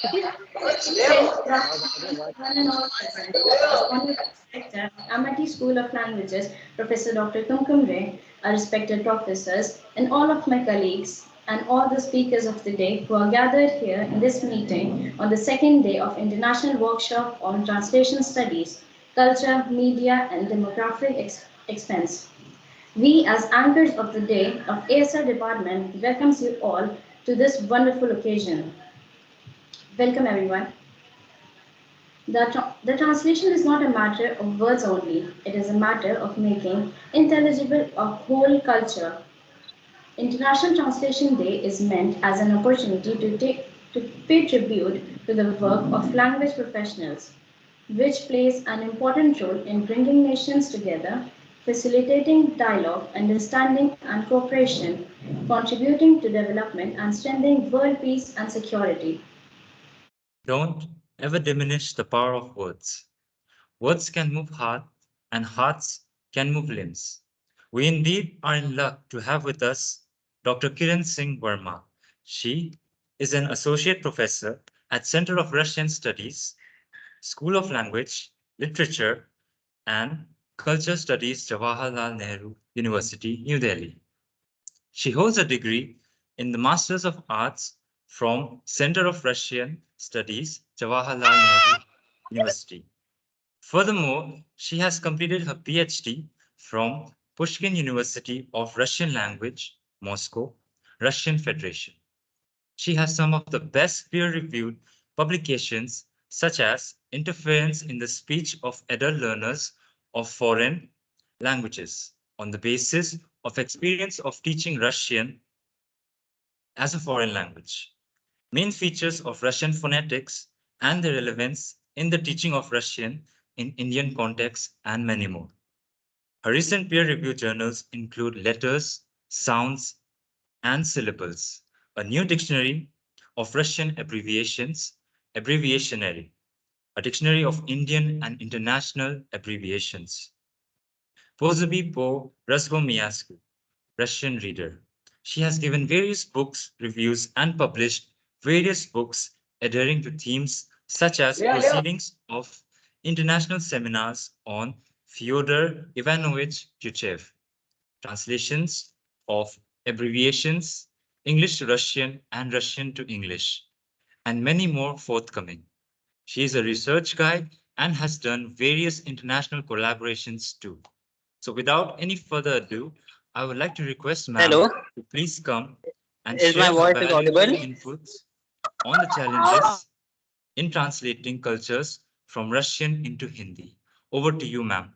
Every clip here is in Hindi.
Okay. One and all present. Honored Director, Amity School of Languages, Professor Dr. Kumkum Ray, our respected professors, and all of my colleagues, and all the speakers of the day who are gathered here in this meeting on the second day of International Workshop on Translation Studies, Culture, Media, and Demographic Expense. We, as anchors of the day of ASR Department, welcomes you all to this wonderful occasion. Welcome, everyone. The translation is not a matter of words only, it is a matter of making intelligible a whole culture. International Translation Day is meant as an opportunity to pay tribute to the work of language professionals, which plays an important role in bringing nations together, facilitating dialogue, understanding, and cooperation, contributing to development and strengthening world peace and security. Don't ever diminish the power of words. Words can move heart, and hearts can move limbs. We indeed are in luck to have with us Dr. Kiran Singh Verma. She is an associate professor at Center of Russian Studies, School of Language, Literature, and Culture Studies, Jawaharlal Nehru University, New Delhi. She holds a degree in the Masters of Arts from Center of Russian Studies, Jawaharlal Nehru University. Furthermore, she has completed her PhD from Pushkin University of Russian Language, Moscow, Russian Federation. She has some of the best peer-reviewed publications, such as Interference in the Speech of Adult Learners of Foreign Languages, on the basis of experience of teaching Russian as a foreign language, main features of Russian phonetics and the relevance in the teaching of Russian in Indian context, and many more. Her recent peer-reviewed journals include Letters, Sounds, and Syllables, a new dictionary of Russian abbreviations, Abbreviationary, a dictionary of Indian and international abbreviations. Pozobi po Razgomiasku, Russian reader. She has given various books, reviews, and published various books adhering to themes such as proceedings of international seminars on Fyodor Ivanovich Tyutchev, translations of abbreviations, English to Russian and Russian to English, and many more forthcoming. She is a research guide and has done various international collaborations too. So without any further ado, I would like to request ma'am Hello, to please come and is my share her voice is valuable audible? inputs on the challenges in translating cultures from Russian into Hindi. Over to you, ma'am.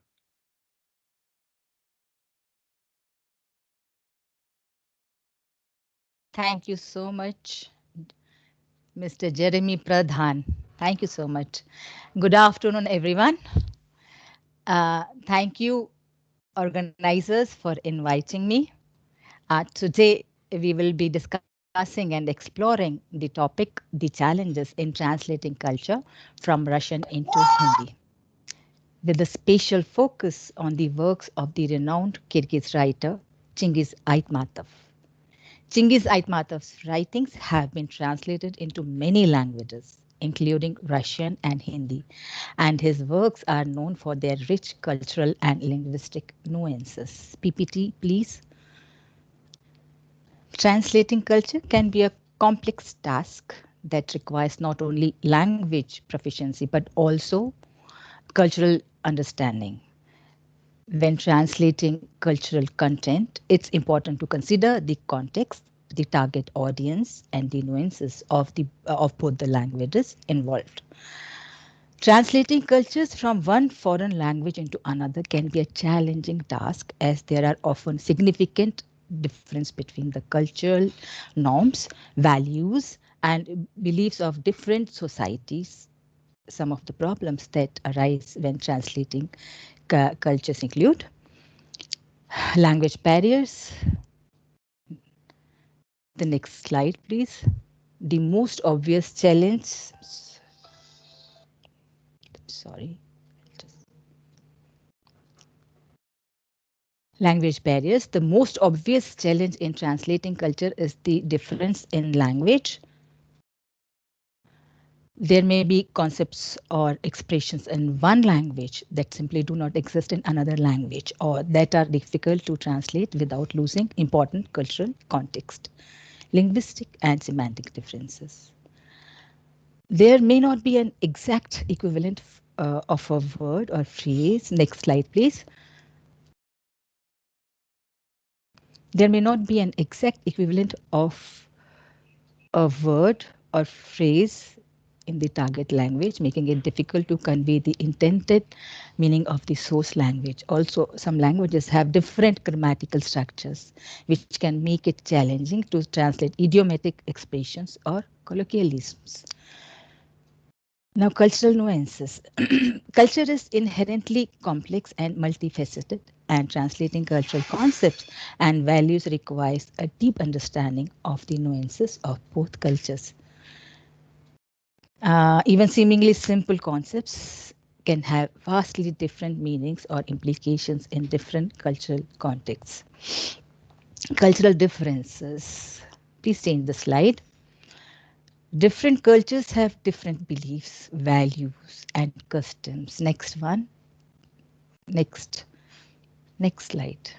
Thank you so much, Mr. Jeremy Pradhan. Thank you so much. Good afternoon, everyone. Thank you, organizers, for inviting me. Today, we will be discussing and exploring the topic, the challenges in translating culture from Russian into Hindi, with a special focus on the works of the renowned Kyrgyz writer Chingiz Aytmatov. Chingiz Aytmatov's writings have been translated into many languages, including Russian and Hindi, and his works are known for their rich cultural and linguistic nuances. PPT, please. Translating culture can be a complex task that requires not only language proficiency but also cultural understanding. When translating cultural content, it's important to consider the context, the target audience, and the nuances of both the languages involved. Translating cultures from one foreign language into another can be a challenging task, as there are often significant difference between the cultural norms, values, and beliefs of different societies. Some of the problems that arise when translating cultures include language barriers. The next slide, please. The most obvious challenge. Sorry. Language barriers. The most obvious challenge in translating culture is the difference in language. There may be concepts or expressions in one language that simply do not exist in another language or that are difficult to translate without losing important cultural context, linguistic and semantic differences. There may not be an exact equivalent of a word or phrase. Next slide, please. There may not be an exact equivalent of a word or phrase in the target language, making it difficult to convey the intended meaning of the source language. Also, some languages have different grammatical structures, which can make it challenging to translate idiomatic expressions or colloquialisms. Now, cultural nuances. Culture is inherently complex and multifaceted, and translating cultural concepts and values requires a deep understanding of the nuances of both cultures. Even seemingly simple concepts can have vastly different meanings or implications in different cultural contexts. Cultural differences. Please change the slide. Different cultures have different beliefs, values, and customs. Next one. Next. Next slide.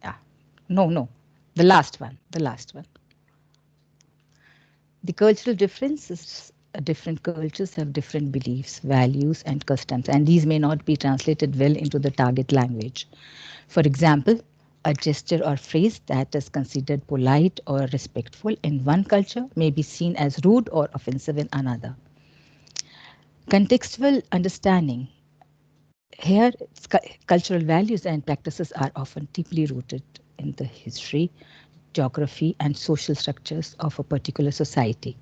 Yeah. No. The last one. The last one. The cultural differences, different cultures have different beliefs, values, and customs, and these may not be translated well into the target language. For example, a gesture or phrase that is considered polite or respectful in one culture may be seen as rude or offensive in another. Contextual understanding. Here, cultural values and practices are often deeply rooted in the history, geography, and social structures of a particular society.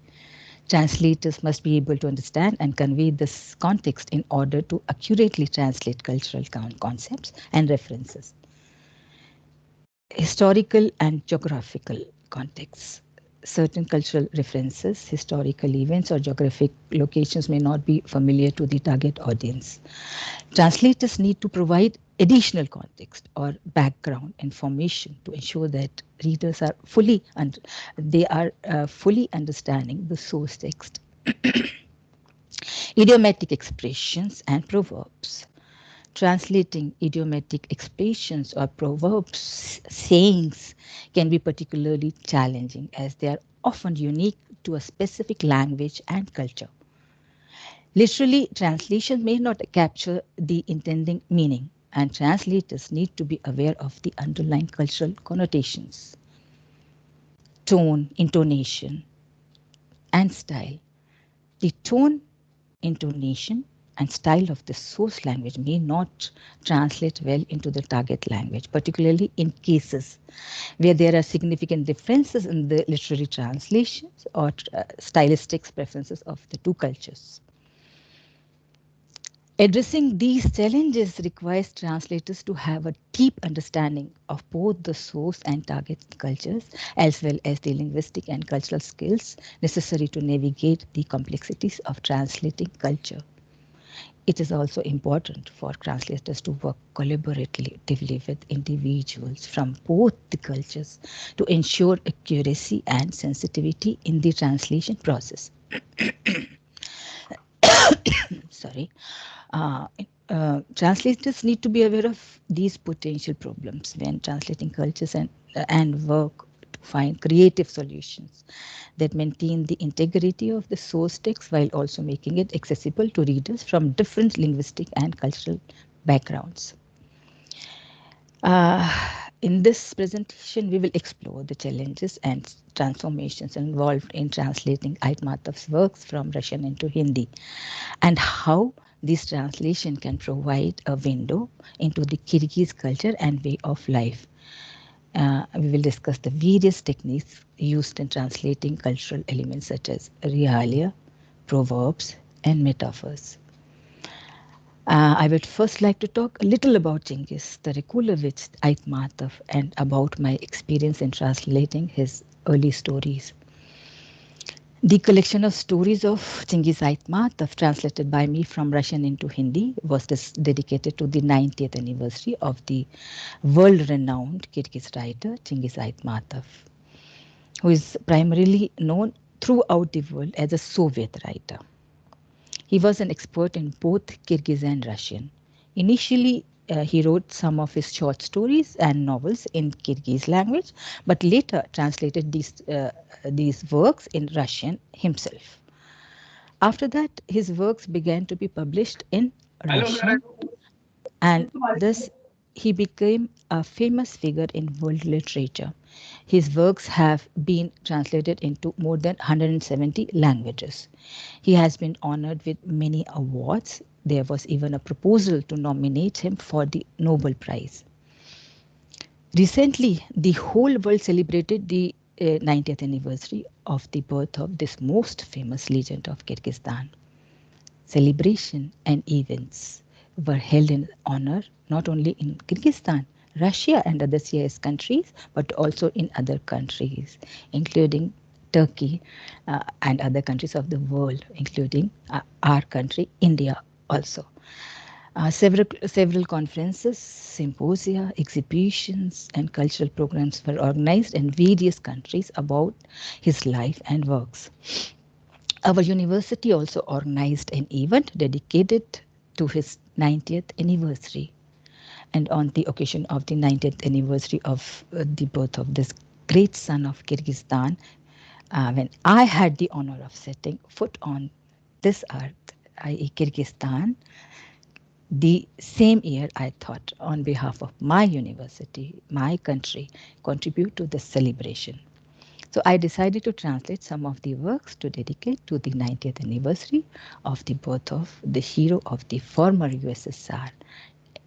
Translators must be able to understand and convey this context in order to accurately translate cultural concepts and references. Historical and geographical contexts. Certain cultural references, historical events, or geographic locations may not be familiar to the target audience. Translators need to provide additional context or background information to ensure that readers are fully understanding the source text. Idiomatic expressions and proverbs. Translating idiomatic expressions or proverbs, sayings, can be particularly challenging as they are often unique to a specific language and culture. Literally, translation may not capture the intended meaning, and translators need to be aware of the underlying cultural connotations, tone, intonation, and style. The tone, intonation, and style of the source language may not translate well into the target language, particularly in cases where there are significant differences in the literary translations or stylistic preferences of the two cultures. Addressing these challenges requires translators to have a deep understanding of both the source and target cultures, as well as the linguistic and cultural skills necessary to navigate the complexities of translating culture. It is also important for translators to work collaboratively with individuals from both the cultures to ensure accuracy and sensitivity in the translation process. Sorry. Uh, Translators need to be aware of these potential problems when translating cultures and work to find creative solutions that maintain the integrity of the source text while also making it accessible to readers from different linguistic and cultural backgrounds. Uh, in this presentation, we will explore the challenges and transformations involved in translating Aitmatov's works from Russian into Hindi and how this translation can provide a window into the Kyrgyz culture and way of life. We will discuss the various techniques used in translating cultural elements such as realia, proverbs, and metaphors. I would first like to talk a little about Genghis, the Rekulovich Aitmatov, and about my experience in translating his early stories. The collection of stories of Genghis Aitmatov, translated by me from Russian into Hindi, was dedicated to the 90th anniversary of the world-renowned Kyrgyz writer Genghis Aitmatov, who is primarily known throughout the world as a Soviet writer. He was an expert in both Kyrgyz and Russian. Initially, he wrote some of his short stories and novels in Kyrgyz language, but later translated these works in Russian himself. After that, his works began to be published in Russian, and thus he became a famous figure in world literature. His works have been translated into more than 170 languages. He has been honored with many awards. There was even a proposal to nominate him for the Nobel Prize. Recently, the whole world celebrated the 90th anniversary of the birth of this most famous legend of Kyrgyzstan. Celebration and events were held in honor not only in Kyrgyzstan, Russia and other CIS countries, but also in other countries, including Turkey and other countries of the world, including our country, India also. Several conferences, symposia, exhibitions, and cultural programs were organized in various countries about his life and works. Our university also organized an event dedicated to his 90th anniversary. And on the occasion of the 90th anniversary of the birth of this great son of Kyrgyzstan, when I had the honor of setting foot on this earth, i.e. Kyrgyzstan, the same year I thought on behalf of my university, my country, contribute to this celebration. So I decided to translate some of the works to dedicate to the 90th anniversary of the birth of the hero of the former USSR,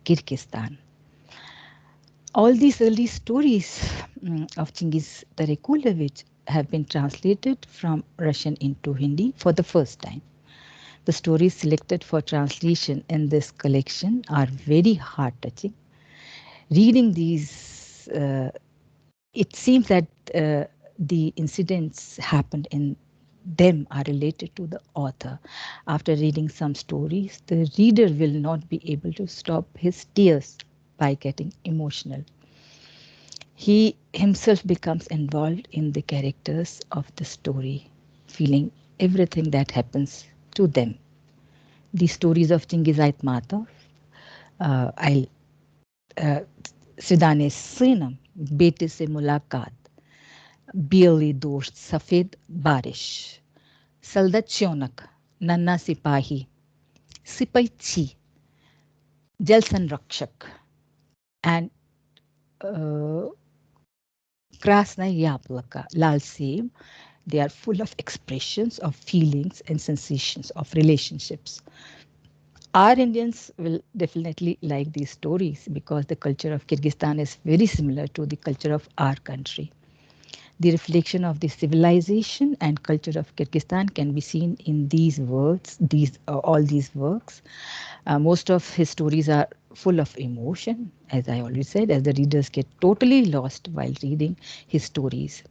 Kyrgyzstan. All these early stories of Chingiz Tarekulevich have been translated from Russian into Hindi for the first time. The stories selected for translation in this collection are very heart-touching. Reading these, it seems that the incidents happened in them are related to the author. After reading some stories, the reader will not be able to stop his tears by getting emotional. He himself becomes involved in the characters of the story, feeling everything that happens to them. The stories of Chingiz Aitmatov, I'll सिदाने सीनम, बेटे से मुलाकात, बेली दोस्त सफेद बारिश, सल्दत च्योनक, नन्ना सिपाही, सिपैची, जल संरक्षक, and Krasna Yablaka, Lal Seem, they are full of expressions of feelings and sensations of relationships. Our Indians will definitely like these stories because the culture of Kyrgyzstan is very similar to the culture of our country. The reflection of the civilization and culture of Kyrgyzstan can be seen in these words, all these works. Most of his stories are full of emotion, as I already said, as the readers get totally lost while reading his stories.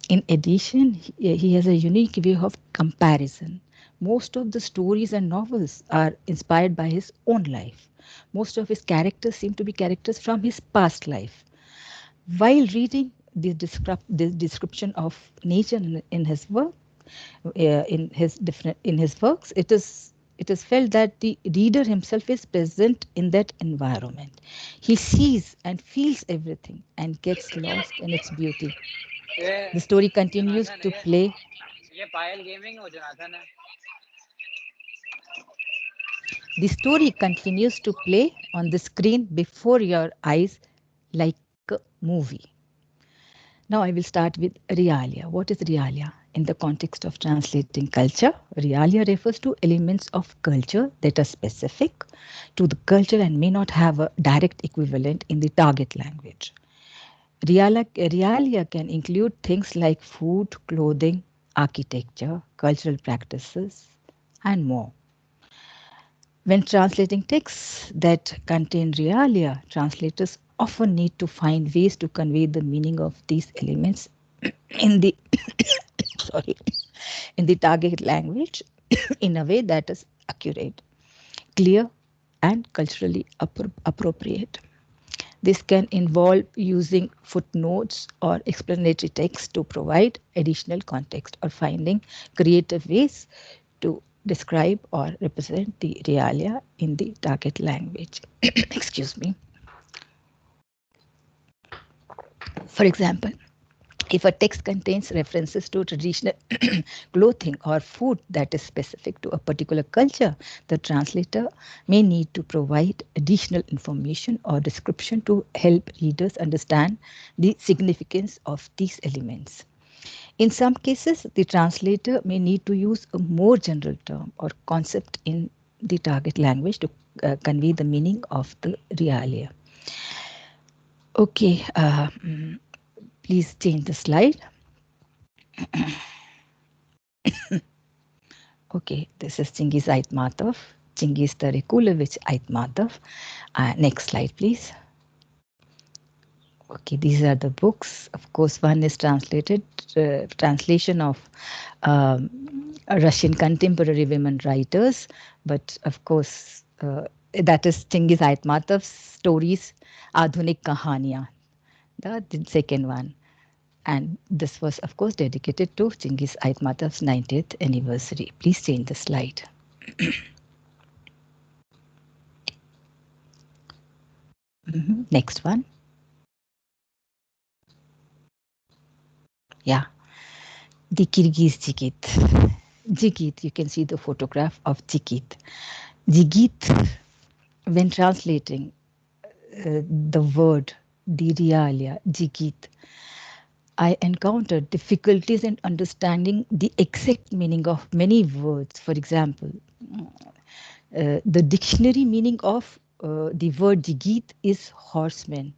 In addition, he has a unique way of comparison. Most of the stories and novels are inspired by his own life. Most of his characters seem to be characters from his past life. While reading the description of nature in his work, in his works, it is felt that the reader himself is present in that environment. He sees and feels everything and gets lost in its beauty. The story continues to play. The story continues to play on the screen before your eyes like a movie. Now I will start with realia. What is realia? In the context of translating culture, realia refers to elements of culture that are specific to the culture and may not have a direct equivalent in the target language. Realia can include things like food, clothing, architecture, cultural practices, and more. When translating texts that contain realia, translators often need to find ways to convey the meaning of these elements in the in the target language in a way that is accurate, clear, and culturally appropriate. This can involve using footnotes or explanatory text to provide additional context or finding creative ways to describe or represent the realia in the target language. Excuse me. For example, if a text contains references to traditional clothing or food that is specific to a particular culture, the translator may need to provide additional information or description to help readers understand the significance of these elements. In some cases, the translator may need to use a more general term or concept in the target language to convey the meaning of the realia. Okay, please change the slide. Okay, this is Chingiz Aitmatov, Chingiz Tarikulovich Aitmatov. Next slide, please. Okay, these are the books. Of course, one is translation of Russian contemporary women writers, but of course, that is Chingiz Aitmatov's stories, Adhunik Kahaniya, the second one. And this was, of course, dedicated to Chingiz Aitmatov's 90th anniversary. Please change the slide. Next one. Yeah, the Kyrgyz Jigit. Jigit, you can see the photograph of Jigit. Jigit, when translating the word, the realia, Jigit, I encountered difficulties in understanding the exact meaning of many words. For example, the dictionary meaning of the word Jigit is horseman.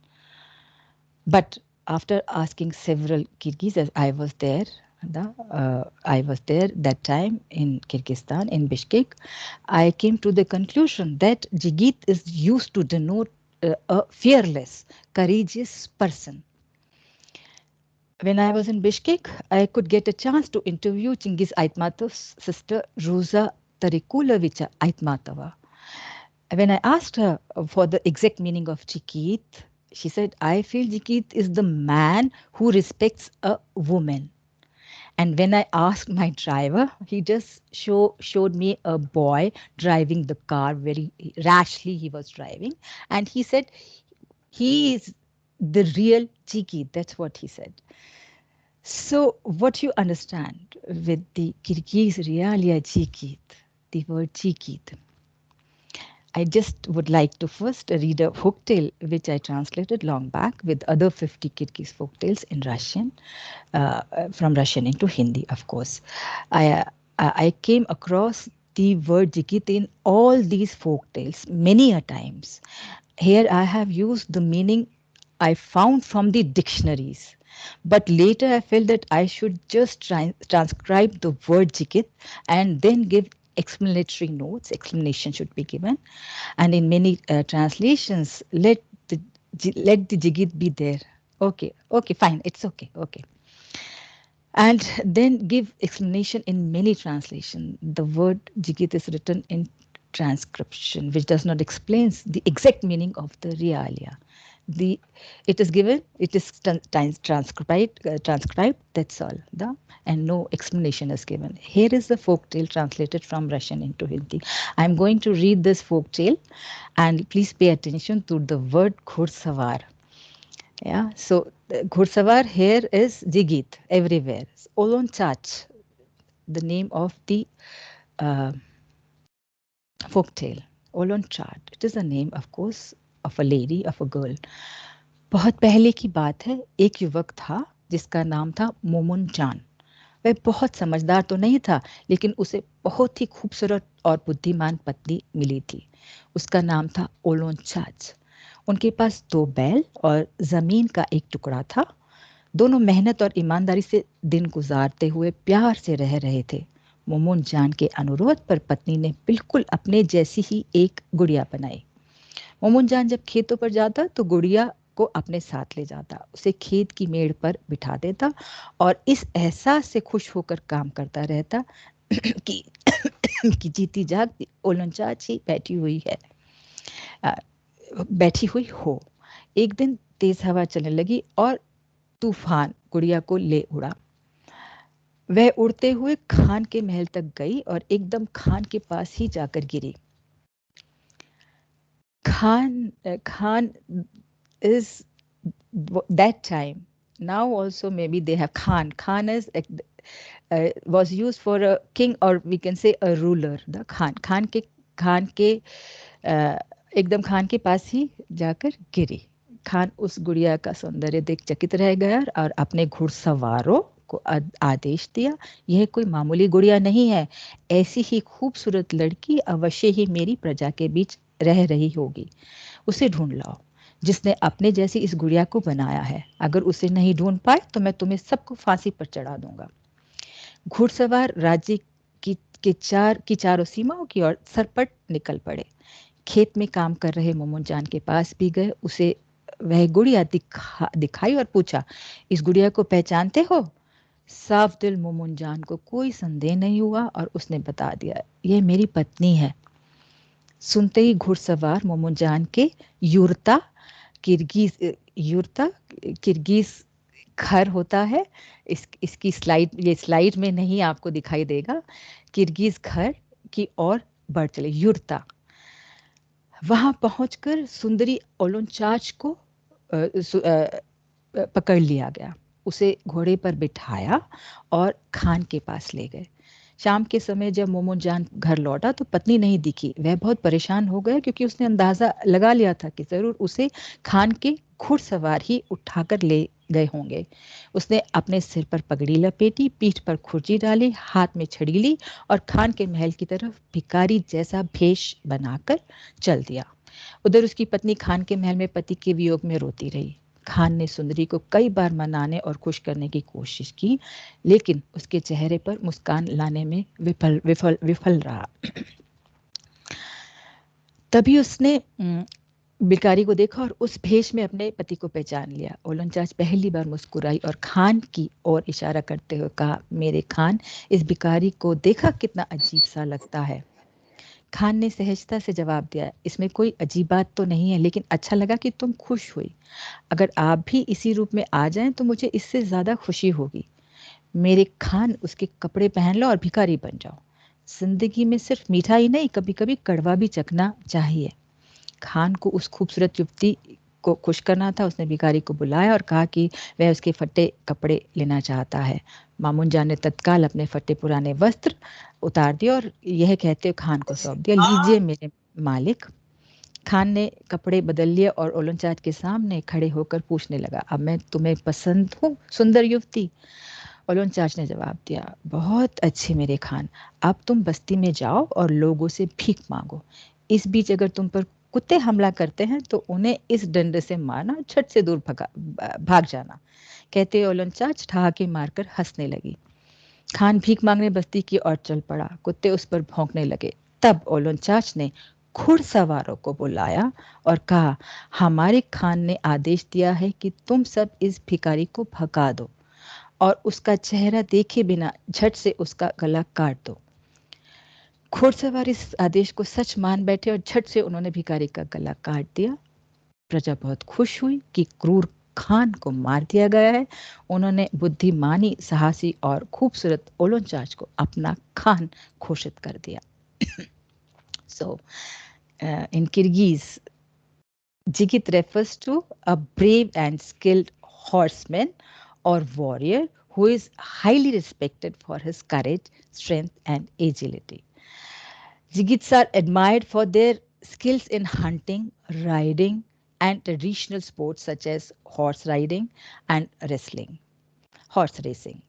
But after asking several Kyrgyz, as I was there that time in Kyrgyzstan, in Bishkek, I came to the conclusion that Jigit is used to denote a fearless, courageous person. When I was in Bishkek, I could get a chance to interview Chingiz Aitmatov's sister, Ruza Tarikulovicha Aitmatova. When I asked her for the exact meaning of Jigit, she said, I feel Jigit is the man who respects a woman. And when I asked my driver, he just showed me a boy driving the car very rashly. He was driving. And he said, he is the real Jigit. That's what he said. So what you understand with the Kyrgyz realia Jigit, the word Jigit, I just would like to first read a folktale which I translated long back with other 50 Kyrgyz folktales in Russian, from Russian into Hindi, of course. I came across the word Jigit in all these folktales many a times. Here I have used the meaning I found from the dictionaries. But later I felt that I should just transcribe the word Jigit and then give explanatory notes. Explanation should be given. And in many translations, let the Jigit be there. Okay, fine, it's okay. And then give explanation in many translations. The word Jigit is written in transcription, which does not explain the exact meaning of the realia. It is given, it is transcribed, that's all. And no explanation is given. Here is the folktale translated from Russian into Hindi. I'm going to read this folktale, and please pay attention to the word Ghursavar. Yeah, so Ghursavar here is Jigit everywhere. Olon Chach, the name of the folktale. Olon Chach. It is a name, of course, of a lady, of a girl. बहुत पहले की बात है, एक युवक था जिसका नाम था मोमुन जान. वह बहुत समझदार तो नहीं था, लेकिन उसे बहुत ही खूबसूरत और बुद्धिमान पत्नी मिली थी. उसका नाम था ओलोन चाच. उनके पास 2 बैल और जमीन का एक टुकड़ा था. दोनों मेहनत और ईमानदारी से दिन गुजारते हुए प्यार से रह रहे थे. मोमुन जान के अनुरोध पर पत्नी ने बिल्कुल अपने जैसी ही एक गुड़िया बनाई. मोमुन जान जब खेतों पर जाता तो गुड़िया को अपने साथ ले जाता, उसे खेत की मेड़ पर बिठा देता और इस एहसास से खुश होकर काम करता रहता कि जीती जागती ओलन चाची बैठी हुई हो. एक दिन तेज हवा चलने लगी और तूफान गुड़िया को ले उड़ा। वह उड़ते हुए खान के महल तक गई और एकदम खान के पास ही जाकर गिरी। Khan is that time. Now also maybe they have Khan. Khan is was used for a king or we can say a ruler. The Khan. Khan के एकदम खान के पास ही जाकर गिरी। खान उस गुड़िया का सौंदर्य देख चकित रह गया और अपने घुड़सवारों को आदेश दिया, यह कोई मामूली गुड़िया नहीं है, ऐसी ही खूबसूरत लड़की अवश्य ही मेरी प्रजा के बीच रह रही होगी, उसे ढूंढ लाओ जिसने अपने जैसी इस गुड़िया को बनाया है। अगर उसे नहीं ढूंढ पाए तो मैं तुम्हें सबको फांसी पर चढ़ा दूंगा। घुड़सवार राज्य की चारों सीमाओं की ओर सरपट निकल पड़े। खेत में काम कर रहे मोमन जान के पास भी गए। उसे वह गुड़िया दिखाई और पूछा, इस गुड़िया को पहचानते हो? साफ दिल मोमन जान को कोई संदेह नहीं हुआ और उसने बता दिया, यह मेरी पत्नी है। सुनते ही घुड़सवार मोमन जान के युरता किर्गिज खर होता है, इसकी ये स्लाइड में नहीं आपको दिखाई देगा, किर्गिज खर की ओर बढ़ चले। युरता वहां पहुंचकर सुंदरी ओलोनचाच को पकड़ लिया गया। उसे घोड़े पर बिठाया और खान के पास ले गए। शाम के समय जब मोमन जान घर लौटा तो पत्नी नहीं दिखी। वह बहुत परेशान हो गया क्योंकि उसने अंदाजा लगा लिया था कि जरूर उसे खान के घुड़सवार ही उठाकर ले गए होंगे। उसने अपने सिर पर पगड़ी लपेटी, पीठ पर खुर्जी डाली, हाथ में छड़ी ली और खान के महल की तरफ भिखारी जैसा भेष बनाकर चल दिया। उधर उसकी पत्नी खान के महल में पति के वियोग में रोती रही। खान ने सुंदरी को कई बार मनाने और खुश करने की कोशिश की, लेकिन उसके चेहरे पर मुस्कान लाने में विफल रहा। तभी उसने भिखारी को देखा और उस भेष में अपने पति को पहचान लिया। ओलंचाच पहली बार मुस्कुराई और खान की ओर इशारा करते हुए कहा, मेरे खान, इस भिखारी को देखा कितना अजीब सा लगता है। खान ने सहजता से जवाब दिया, इसमें कोई अजीब बात तो नहीं है, लेकिन अच्छा लगा कि तुम खुश हुई। अगर आप भी इसी रूप में आ जाएं तो मुझे इससे ज़्यादा खुशी होगी। मेरे खान, उसके कपड़े पहन लो और भिखारी बन जाओ। जिंदगी में सिर्फ मीठा ही नहीं, कभी कभी कड़वा भी चखना चाहिए। खान को उस खूबसूरत युवती को खुश करना था। उसने भिखारी को बुलाया और कहा कि वह उसके फटे कपड़े लेना चाहता है। मामून जान ने तत्काल अपने फटे पुराने वस्त्र उतार दिए और यह कहते हुए खान को सौंप दिया, लीजिए मेरे मालिक। खान ने कपड़े बदल लिए और ओलंचाच के सामने खड़े होकर पूछने लगा, अब मैं तुम्हें पसंद हूँ सुंदर युवती? ओलंचाच ने जवाब दिया, बहुत अच्छे मेरे खान, अब तुम बस्ती में जाओ और लोगों से भीख मांगो। इस बीच अगर तुम पर कुत्ते हमला करते हैं तो उन्हें इस डंडे से मारना, छट से दूर भाग जाना। कहते ओलंचाच ठहाके मारकर हंसने लगी। खान भीख मांगने बस्ती की ओर चल पड़ा। कुत्ते उस पर भौंकने लगे। तब ओलंचाच ने घुड़सवारों को बुलाया और कहा, हमारे खान ने आदेश दिया है कि तुम सब इस भिखारी को भगा दो और उसका चेहरा देखे बिना झट से उसका गला काट दो। घुड़सवार इस आदेश को सच मान बैठे और झट से उन्होंने भिखारी का गला काट दिया। प्रजा बहुत खुश हुई कि क्रूर खान को मार दिया गया है। उन्होंने बुद्धिमानी, साहसी और खूबसूरत ओलंचाच को अपना खान घोषित कर दिया। So, in Kyrgyz, Jigit refers to a brave and skilled horseman or warrior who is highly respected for his courage, strength, and agility. Jigits are admired for their skills in hunting, riding, and traditional sports such as horse riding and horse racing.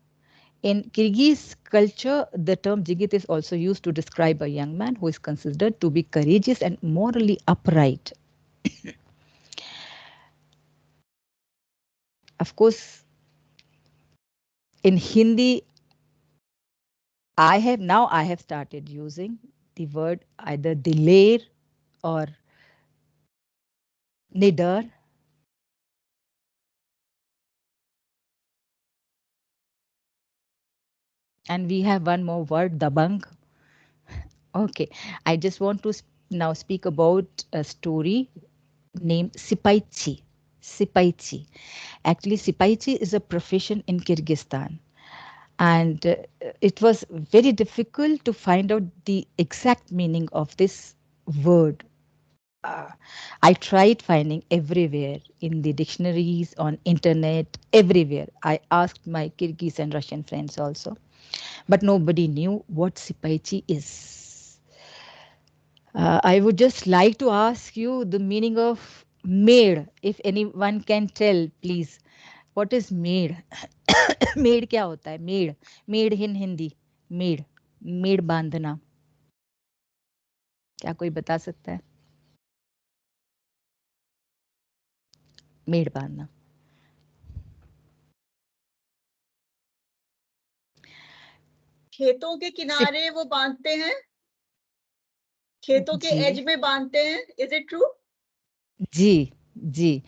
In Kyrgyz culture, the term Jigit is also used to describe a young man who is considered to be courageous and morally upright. Of course, in Hindi, I have started using the word either diler or nidar. And we have one more word, dabang. Okay, I just want to now speak about a story named Sipaichi. Sipaichi. Actually, Sipaichi is a profession in Kyrgyzstan. And it was very difficult to find out the exact meaning of this word. I tried finding everywhere in the dictionaries, on internet, everywhere. I asked my Kyrgyz and Russian friends also, but nobody knew what Sipaichi is. I would just like to ask you the meaning of maid. If anyone can tell, please. What is maid? Made क्या होता है? Made, made in Hindi, made, made बांधना, क्या कोई बता सकता है? मेड बांधना. खेतों के किनारे वो बांधते हैं, खेतों के एज में बांधते हैं. Is it true? जी जी,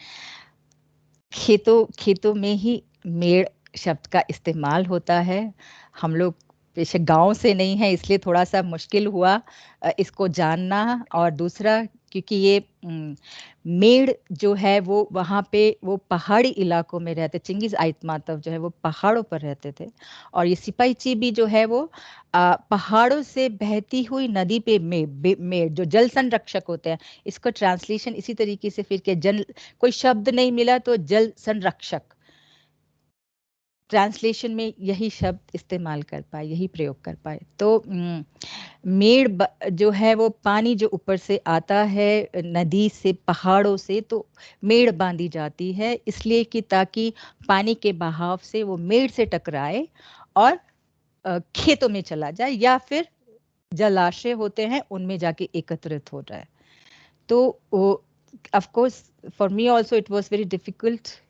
खेतों में ही मेड़ शब्द का इस्तेमाल होता है. हम लोग पेशे गांव से नहीं है, इसलिए थोड़ा सा मुश्किल हुआ इसको जानना. और दूसरा, क्योंकि ये मेड़ जो है वो वहाँ पे वो पहाड़ी इलाकों में रहते, चिंगिस आइतमातव जो है वो पहाड़ों पर रहते थे. और ये सिपाहीची भी जो है वो पहाड़ों से बहती हुई नदी पे मेड़ जो जल संरक्षक होते हैं, इसका ट्रांसलेशन इसी तरीके से फिर के जल, कोई शब्द नहीं मिला तो जल संरक्षक, ट्रांसलेशन में यही शब्द इस्तेमाल कर पाए, यही प्रयोग कर पाए. तो मेड़ जो है वो पानी जो ऊपर से आता है नदी से, पहाड़ों से, तो मेड़ बांधी जाती है इसलिए कि ताकि पानी के बहाव से वो मेड़ से टकराए और खेतों में चला जाए, या फिर जलाशय होते हैं उनमें जाके एकत्रित हो जाए. तो of course for me also it was very difficult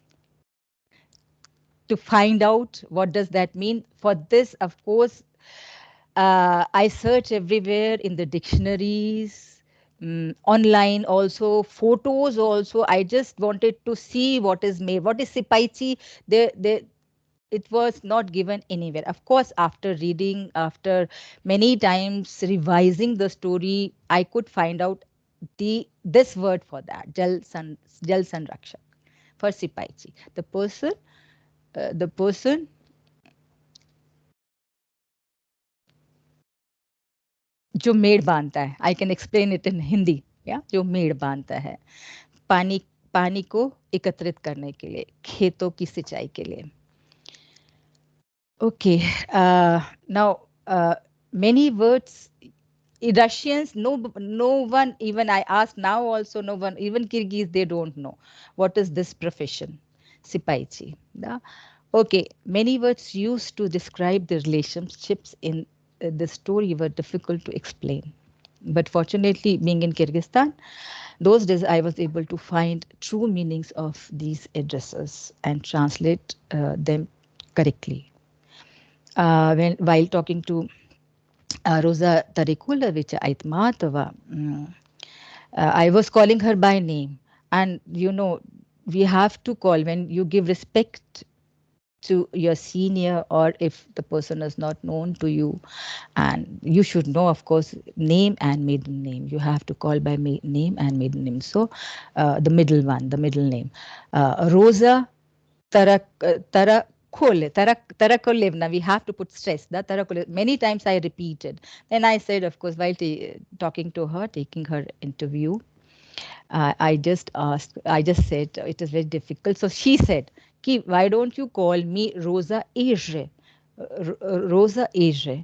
to find out what does that mean. For this, of course, I search everywhere in the dictionaries, online also, photos also. I just wanted to see what is made, what is Sipaichi. It was not given anywhere. Of course, after reading, after many times revising the story, I could find out this word for that, Jal Sanrakshak, for Sipaichi. The person जो मेड़ बांधता है, I can explain it in Hindi, या जो मेड़ बांधता है पानी को एकत्रित करने के लिए, खेतों की सिंचाई के लिए. Okay, now many words Russians, no one, even I asked now also, no one, even Kyrgyz, they don't know what is this profession, Sipaichi. Okay, many words used to describe the relationships in the story were difficult to explain. But fortunately, being in Kyrgyzstan, those days I was able to find true meanings of these addresses and translate them correctly. While talking to Rosa Tarikulovich Aitmatova, I was calling her by name. And you know, we have to call when you give respect to your senior, or if the person is not known to you, and you should know, of course, name and maiden name. You have to call by name and maiden name. So the middle name, Rosa Tarakolevna, we have to put stress. Many times I repeated. Then I said, of course, while talking to her, taking her interview, I just said, it is very difficult. So she said, why don't you call me Rosa Ejre? Rosa Ejre.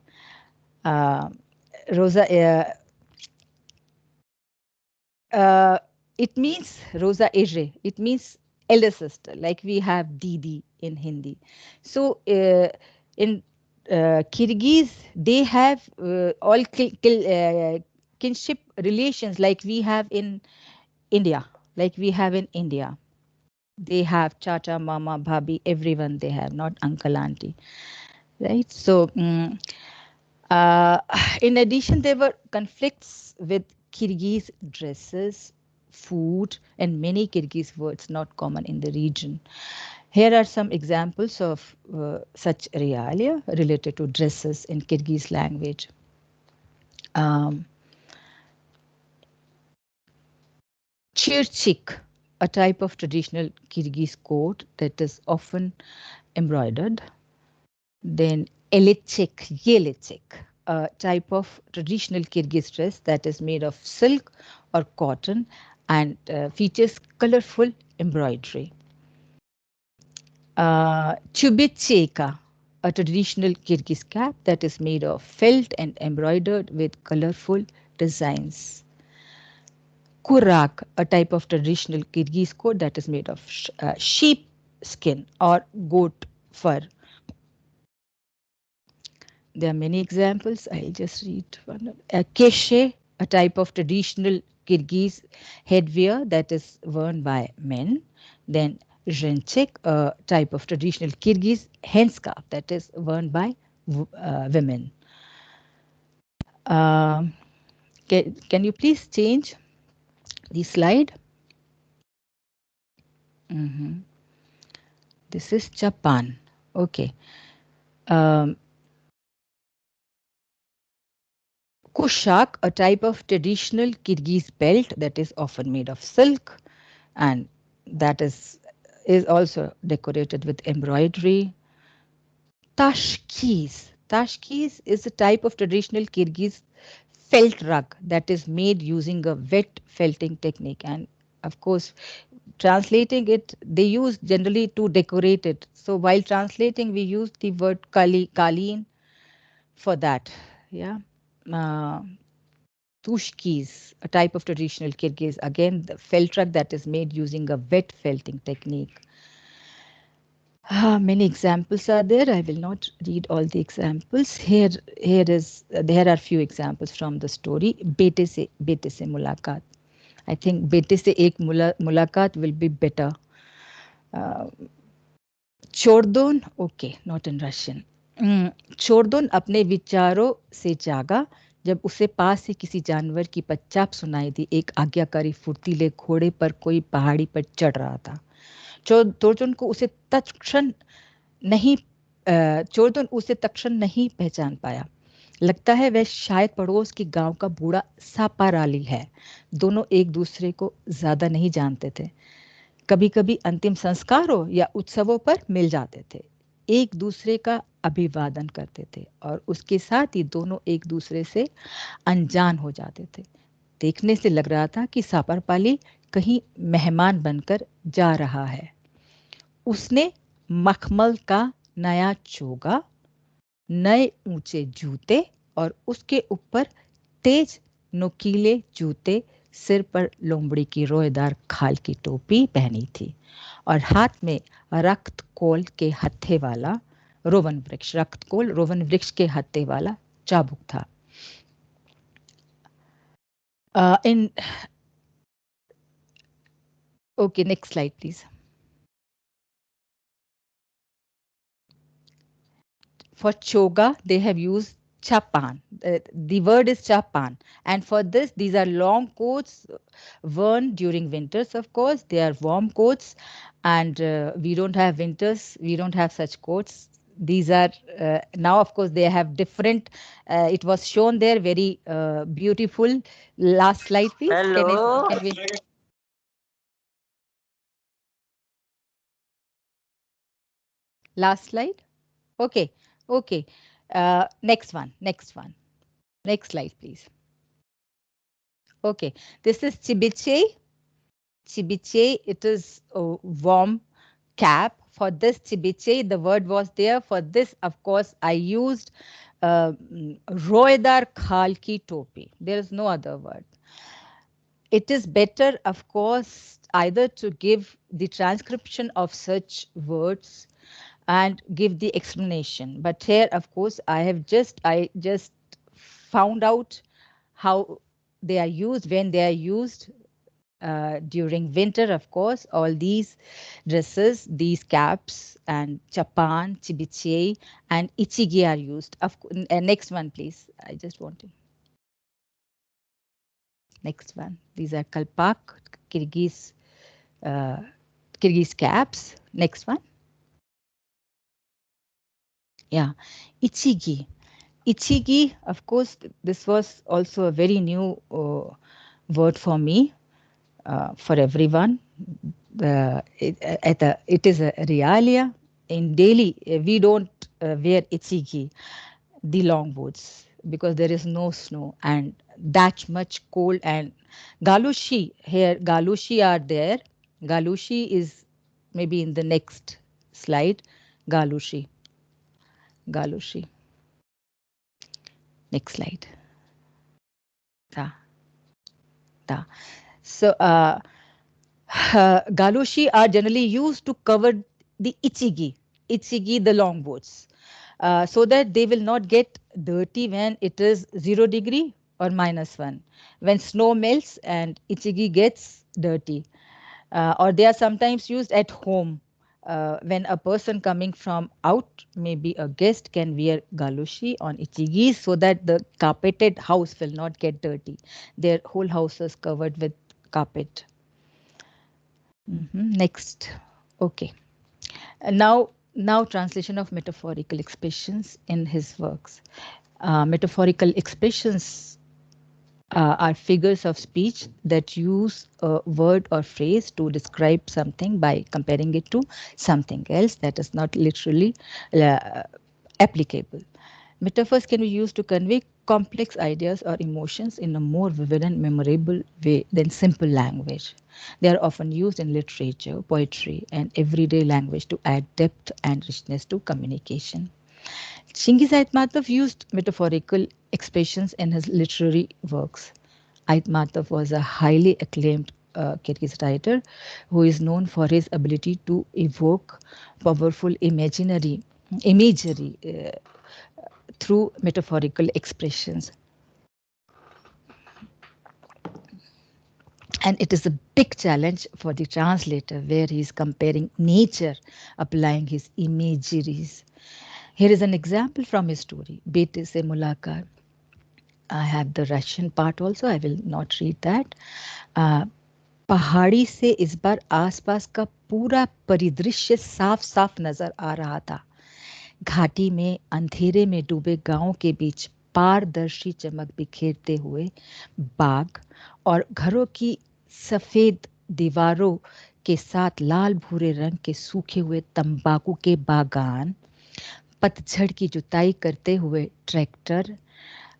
It means Rosa Ejre. It means elder sister, like we have Didi in Hindi. So in Kyrgyz, they have all kinship relations like we have in India. They have chacha, mama, bhabi, everyone they have, not uncle, auntie, right? So in addition, there were conflicts with Kyrgyz dresses, food, and many Kyrgyz words not common in the region. Here are some examples of such realia related to dresses in Kyrgyz language. Chirchik, a type of traditional Kyrgyz coat that is often embroidered. Then yelechek, a type of traditional Kyrgyz dress that is made of silk or cotton and features colorful embroidery. Chubetcheka, a traditional Kyrgyz cap that is made of felt and embroidered with colorful designs. Kurak, a type of traditional Kyrgyz coat that is made of sheep skin or goat fur. There are many examples. I'll just read one. Keshe, a type of traditional Kyrgyz headwear that is worn by men. Then Zhenchek, a type of traditional Kyrgyz headscarf that is worn by women. Can you please change the slide? This is Japan. Okay. Kushak, a type of traditional Kyrgyz belt that is often made of silk and that is also decorated with embroidery. Tashkis. Tashkis is a type of traditional Kyrgyz felt rug that is made using a wet felting technique. And of course, translating it, they use generally to decorate it. So while translating, we use the word kaleen for that. Yeah. Tushkis, a type of traditional Kyrgyz, again, the felt rug that is made using a wet felting technique. Many examples are there. I will not read all the examples. There are few examples from the story. Bete se mulaqat. I think bete se ek mulaqat will be better. Chordon, okay, not in Russian. चोरदोन अपने विचारों से जागा जब उसे पास से किसी जानवर की पच्चाप सुनाई दी। एक आज्ञाकारी फुर्तीले घोड़े पर कोई पहाड़ी पर चढ़ रहा था। चोरदोन उसे तक्षण नहीं पहचान पाया। लगता है वह शायद पड़ोस के गांव का बूढ़ा सापाराली है। दोनों एक दूसरे को ज्यादा नहीं जानते थे। कभी कभी अंतिम संस्कारों या उत्सवों पर मिल जाते थे, एक दूसरे का अभिवादन करते थे और उसके साथ ही दोनों एक दूसरे से अनजान हो जाते थे। देखने से लग रहा था कि सापरपाली कहीं मेहमान बनकर जा रहा है। उसने मखमल का नया चोगा, नए ऊंचे जूते और उसके ऊपर तेज नुकीले जूते, सिर पर लोमड़ी की रोएदार खाल की टोपी पहनी थी और हाथ में रक्तकोल के हत्थे वाला रोवन वृक्ष के हत्थे वाला चाबुक था। Okay, next slide please. For choga they have used chapan. The word is chapan, and for this these are long coats worn during winters. Of course they are warm coats, and we don't have winters, we don't have such coats. These are now of course they have different, it was shown there very beautiful. Last slide please. Hello. Can we... Last slide. Okay. Next one. Next slide please. Okay, this is Chibiche. It is a warm cap. For this Chibiche, the word was there. For this, of course, I used Roedar Khal ki topi. There is no other word. It is better, of course, either to give the transcription of such words and give the explanation. But here, of course, I just found out how they are used, when they are used. During winter, of course, all these dresses, these caps and chapan, chibiche and ichigi are used. Next one, please. I just want to. Next one. These are kalpak, Kyrgyz caps. Next one. Yeah, ichigi. Ichigi, of course, this was also a very new word for me, for everyone. It is a realia. In Delhi, we don't wear ichigi, the long boots, because there is no snow and that much cold. And galushi, here galushi are there. Galushi is maybe in the next slide. Galushi, galushi. Next slide. Da, da. So galoshi are generally used to cover the ichigi, the long boats, so that they will not get dirty when it is 0 degree or -1. When snow melts and ichigi gets dirty, or they are sometimes used at home. When a person coming from out, maybe a guest, can wear galoshi on ichigi so that the carpeted house will not get dirty. Their whole house is covered with carpet. Next. Okay. Now translation of metaphorical expressions in his works. Metaphorical expressions are figures of speech that use a word or phrase to describe something by comparing it to something else that is not literally applicable. Metaphors can be used to convey complex ideas or emotions in a more vivid and memorable way than simple language. They are often used in literature, poetry, and everyday language to add depth and richness to communication. Chingiz Aytmatov used metaphorical expressions in his literary works. Aytmatov was a highly acclaimed Kyrgyz writer who is known for his ability to evoke powerful imagery through metaphorical expressions. And it is a big challenge for the translator where he is comparing nature, applying his imageries. Here is an example from his story, Bete Se Mulaqat. I have the Russian part also. I will not read that. पहाड़ी से इस बार आसपास का पूरा परिदृश्य साफ साफ नजर आ रहा था. घाटी में अंधेरे में डूबे गांव के बीच पारदर्शी चमक बिखेरते हुए बाग और घरों की सफेद दीवारों के साथ लाल भूरे रंग के सूखे हुए तंबाकू के बागान, पतझड़ की जुताई करते हुए ट्रैक्टर,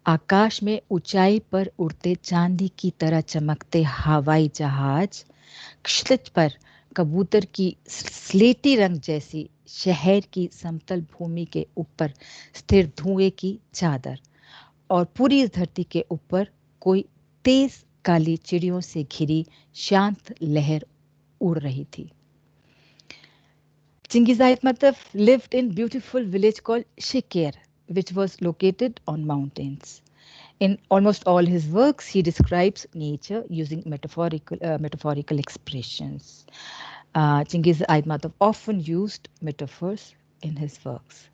आकाश में ऊंचाई पर उड़ते चांदी की तरह चमकते हवाई जहाज, क्षितिज पर कबूतर की स्लेटी रंग जैसी शहर की समतल भूमि के ऊपर स्थिर धुएं की चादर, और पूरी इस धरती के ऊपर कोई तेज काली चिड़ियों से घिरी शांत लहर उड़ रही थी. Chingiz Aytmatov lived in beautiful village called Sheker, which was located on mountains. In almost all his works, he describes nature using metaphorical expressions. Chingiz Aytmatov often used metaphors in his works.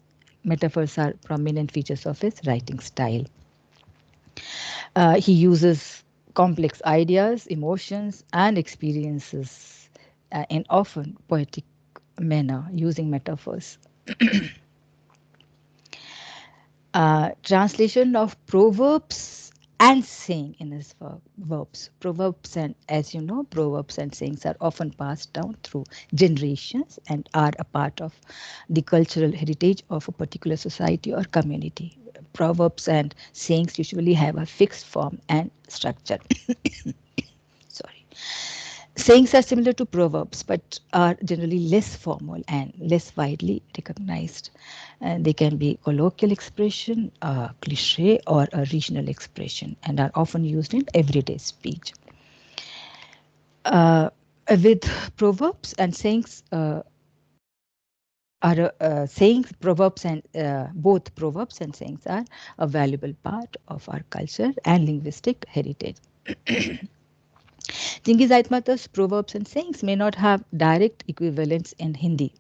Metaphors are prominent features of his writing style. He uses complex ideas, emotions, and experiences in often poetic manner using metaphors. Translation of proverbs and saying in his verbs. Proverbs, and as you know, proverbs and sayings are often passed down through generations and are a part of the cultural heritage of a particular society or community. Proverbs and sayings usually have a fixed form and structure. Sorry. Sayings are similar to proverbs, but are generally less formal and less widely recognized. And they can be colloquial expression, cliche, or a regional expression, and are often used in everyday speech. With proverbs and sayings, proverbs and both proverbs and sayings are a valuable part of our culture and linguistic heritage. Chingiz Aytmatov's proverbs and sayings may not have direct equivalents in Hindi.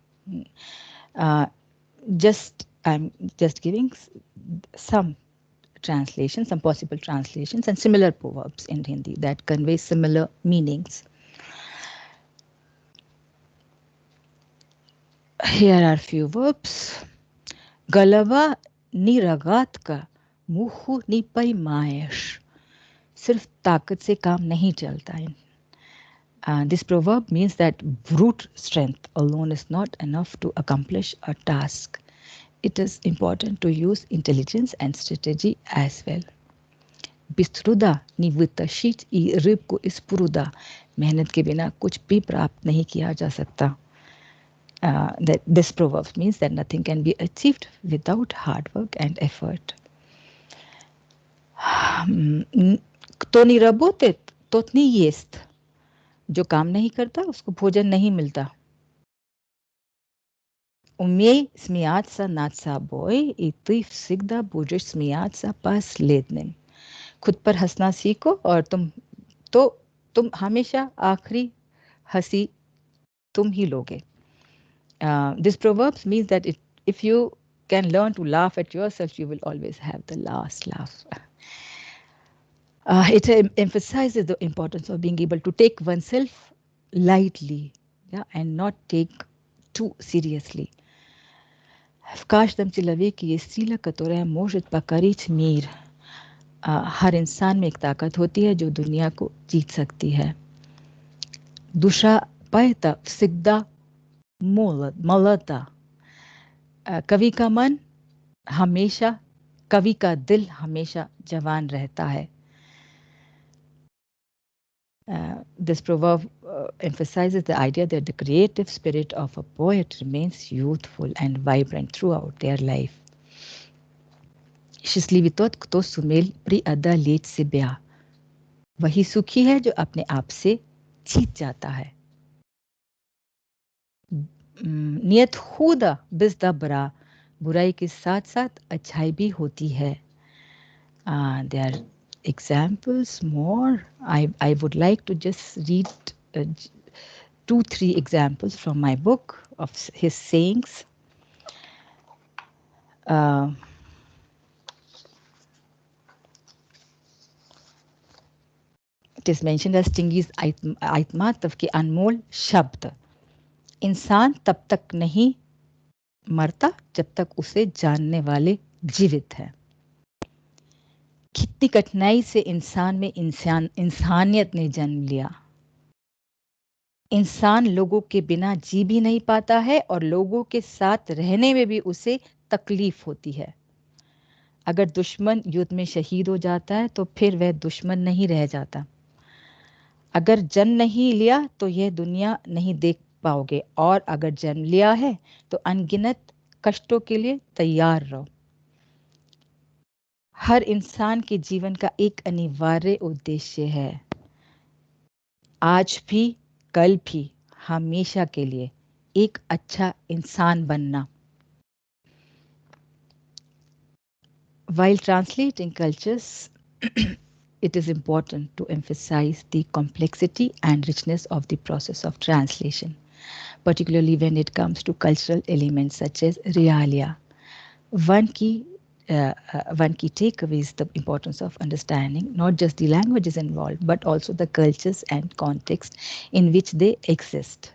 I'm just giving some translations, some possible translations, and similar proverbs in Hindi that convey similar meanings. Here are few verbs. Galava ni ragat ka, muhu ni paimayesh. सिर्फ ताकत से काम नहीं चलता है. This proverb means that brute strength alone is not enough to accomplish a task. It is important to use intelligence and strategy as well. बिस्तरुदा निवृत्तशीत ई रिब को इस्पुरुदा, मेहनत के बिना कुछ भी प्राप्त नहीं किया जा सकता. That this proverb means that nothing can be achieved without hard work and effort. तो निरबोतित तोतनी येस्त, जो काम नहीं करता उसको भोजन नहीं मिलता. Umej smijatsa nad saboj i ty всегда будешь смеяться последним. खुद पर हंसना सीखो और तुम हमेशा आखिरी हंसी तुम ही लोगे. This proverb means that if you can learn to laugh at yourself, you will always have the last laugh. It emphasizes the importance of being able to take oneself lightly, yeah, and not take too seriously. В каждом человеке есть сила, которая может покорить мир. हर इंसान में एक ताकत होती है जो दुनिया को जीत सकती है. Душа поэта всегда молода. कवि का मन हमेशा, कवि का दिल हमेशा जवान रहता है. This proverb emphasizes the idea that the creative spirit of a poet remains youthful and vibrant throughout their life. счастливый тот, кто сумел преодолеть себя. वही सुखी है जो अपने आप से जीत जाता है. नियत खुदा बिस दबरा, बुराई के साथ साथ अच्छाई भी होती है. There are examples more. I would like to just read 2-3 examples from my book of his sayings. It is mentioned as Chingiz Aitmatov के अनमोल शब्द. इंसान तब तक नहीं मरता जब तक उसे जानने वाले जीवित हैं. कितनी कठिनाई से इंसान में इंसानियत ने जन्म लिया. इंसान लोगों के बिना जी भी नहीं पाता है और लोगों के साथ रहने में भी उसे तकलीफ होती है. अगर दुश्मन युद्ध में शहीद हो जाता है तो फिर वह दुश्मन नहीं रह जाता. अगर जन्म नहीं लिया तो यह दुनिया नहीं देख पाओगे, और अगर जन्म लिया है तो अनगिनत कष्टों के लिए तैयार रहो. हर इंसान के जीवन का एक अनिवार्य उद्देश्य है, आज भी कल भी हमेशा के लिए एक अच्छा इंसान बनना. While translating cultures, it is important to emphasize the complexity and richness of the process of translation, particularly when it comes to cultural elements such as realia. One key takeaway is the importance of understanding not just the languages involved, but also the cultures and context in which they exist.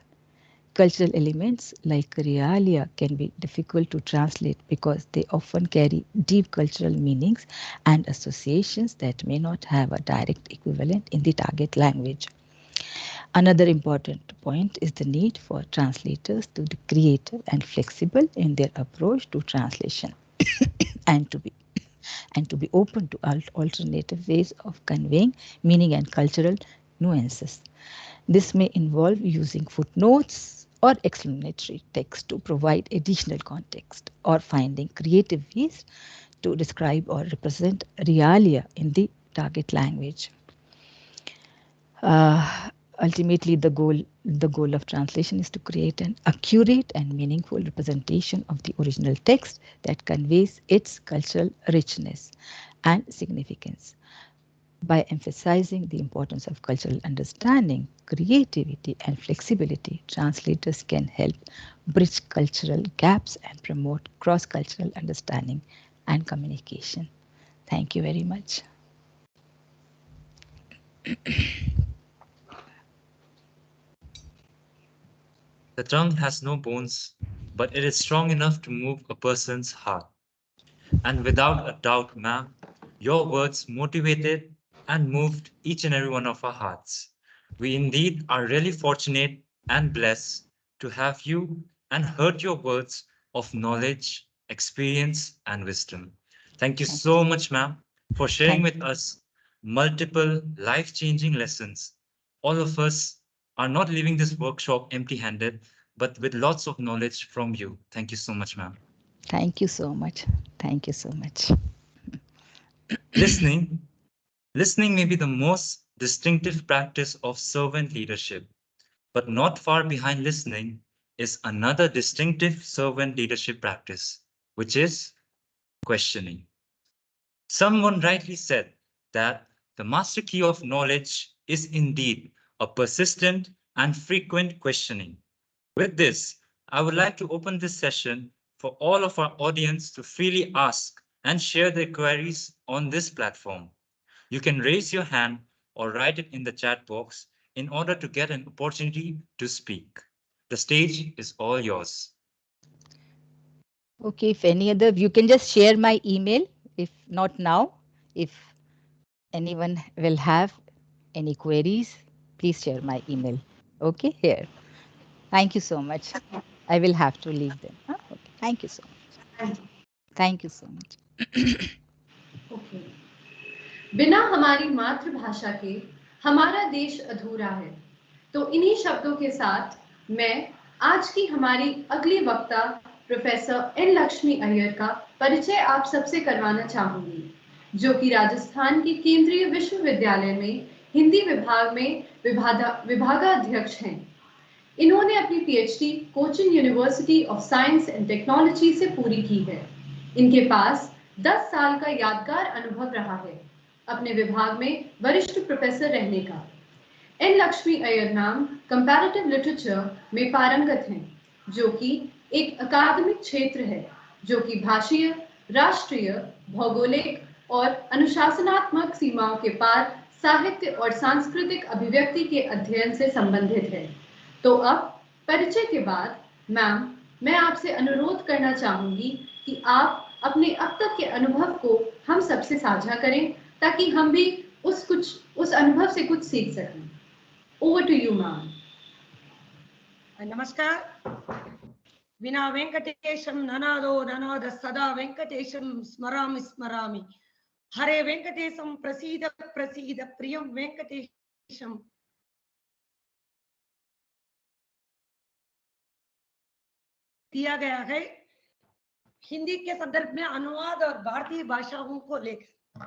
Cultural elements like realia can be difficult to translate because they often carry deep cultural meanings and associations that may not have a direct equivalent in the target language. Another important point is the need for translators to be creative and flexible in their approach to translation and to be open to alternative ways of conveying meaning and cultural nuances. This may involve using footnotes or explanatory text to provide additional context, or finding creative ways to describe or represent realia in the target language. Ultimately, the goal of translation is to create an accurate and meaningful representation of the original text that conveys its cultural richness and significance. By emphasizing the importance of cultural understanding, creativity, and flexibility, translators can help bridge cultural gaps and promote cross-cultural understanding and communication. Thank you very much. The tongue has no bones, but it is strong enough to move a person's heart. And without a doubt, ma'am, your words motivated and moved each and every one of our hearts. We indeed are really fortunate and blessed to have you and heard your words of knowledge, experience, and wisdom. Thank you so much, ma'am, for sharing Thank with us multiple life-changing lessons. All of us are not leaving this workshop empty-handed, but with lots of knowledge from you. Thank you so much, ma'am. Thank you so much. Thank you so much. Listening, listening may be the most distinctive practice of servant leadership. But not far behind listening is another distinctive servant leadership practice, which is questioning. Someone rightly said that the master key of knowledge is indeed a persistent and frequent questioning. With this, I would like to open this session for all of our audience to freely ask and share their queries on this platform. You can raise your hand or write it in the chat box in order to get an opportunity to speak. The stage is all yours. Okay, if any other, you can just share my email. If not now, if anyone will have any queries, please share my email. Okay, here. Thank you so much. I will have to leave them. Huh? Okay, thank you so much. Thank you so much. Okay, बिना हमारी मातृभाषा के हमारा देश अधूरा है। तो इन्हीं शब्दों के साथ मैं आज की हमारी अगली वक्ता प्रोफेसर एन लक्ष्मी अय्यर का परिचय आप सबसे करवाना चाहूंगी, जो कि राजस्थान के केंद्रीय विश्वविद्यालय में हिंदी विभाग में विभागाध्यक्ष हैं। इन्होंने अपनी PhD Cochin university of science and technology से पूरी की है। इनके पास 10 साल का यादगार अनुभव रहा है अपने विभाग में वरिष्ठ प्रोफेसर रहने का। N Lakshmi Iyer ma'am comparative literature में पारंगत हैं, जो कि एक अकादमिक क्षेत्र है जो कि भाषीय, राष्ट्रीय, भौगोलिक और अनुशासनात्मक सीमाओं के पार साहित्य और सांस्कृतिक अभिव्यक्ति के अध्ययन से संबंधित है। तो अब परिचय के बाद मैम, मैं आपसे अनुरोध करना चाहूंगी कि आप अपने अब तक के अनुभव को हम सबसे साझा करें, ताकि हम भी उस अनुभव से कुछ सीख सकें। Over to you, ma'am. नमस्कार। विना वेंकटेशम ननादो ननाद सदा वेंकटेशम स्मरामि स्मरामि। हरे वेंकटेशम प्रसीद प्रसीद प्रियम वेंकटेशम। दिया गया है हिंदी के संदर्भ में अनुवाद और भारतीय भाषाओं को लेकर।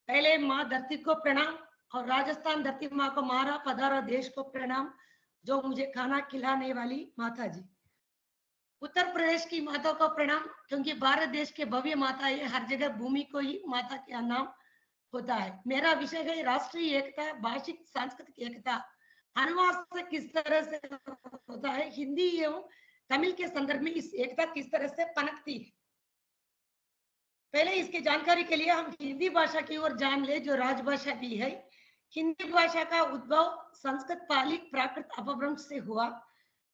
पहले माँ धरती को प्रणाम और राजस्थान धरती माँ को मारा पधारा देश को प्रणाम, जो मुझे खाना खिलाने वाली माता जी। उत्तर प्रदेश की माता को प्रणाम, क्योंकि भारत देश के भव्य माता है, हर जगह भूमि को ही माता का नाम होता है। मेरा विषय है राष्ट्रीय एकता, भाषिक सांस्कृतिक एकता, अनुवाद से किस तरह से होता है, हिंदी एवं तमिल के संदर्भ में इस एकता किस तरह से पनपती है। पहले इसकी जानकारी के लिए हम हिंदी भाषा की ओर जान ले, जो राजभाषा भी है। हिंदी भाषा का उद्भव संस्कृत पाली प्राकृत अपभ्रंश से हुआ।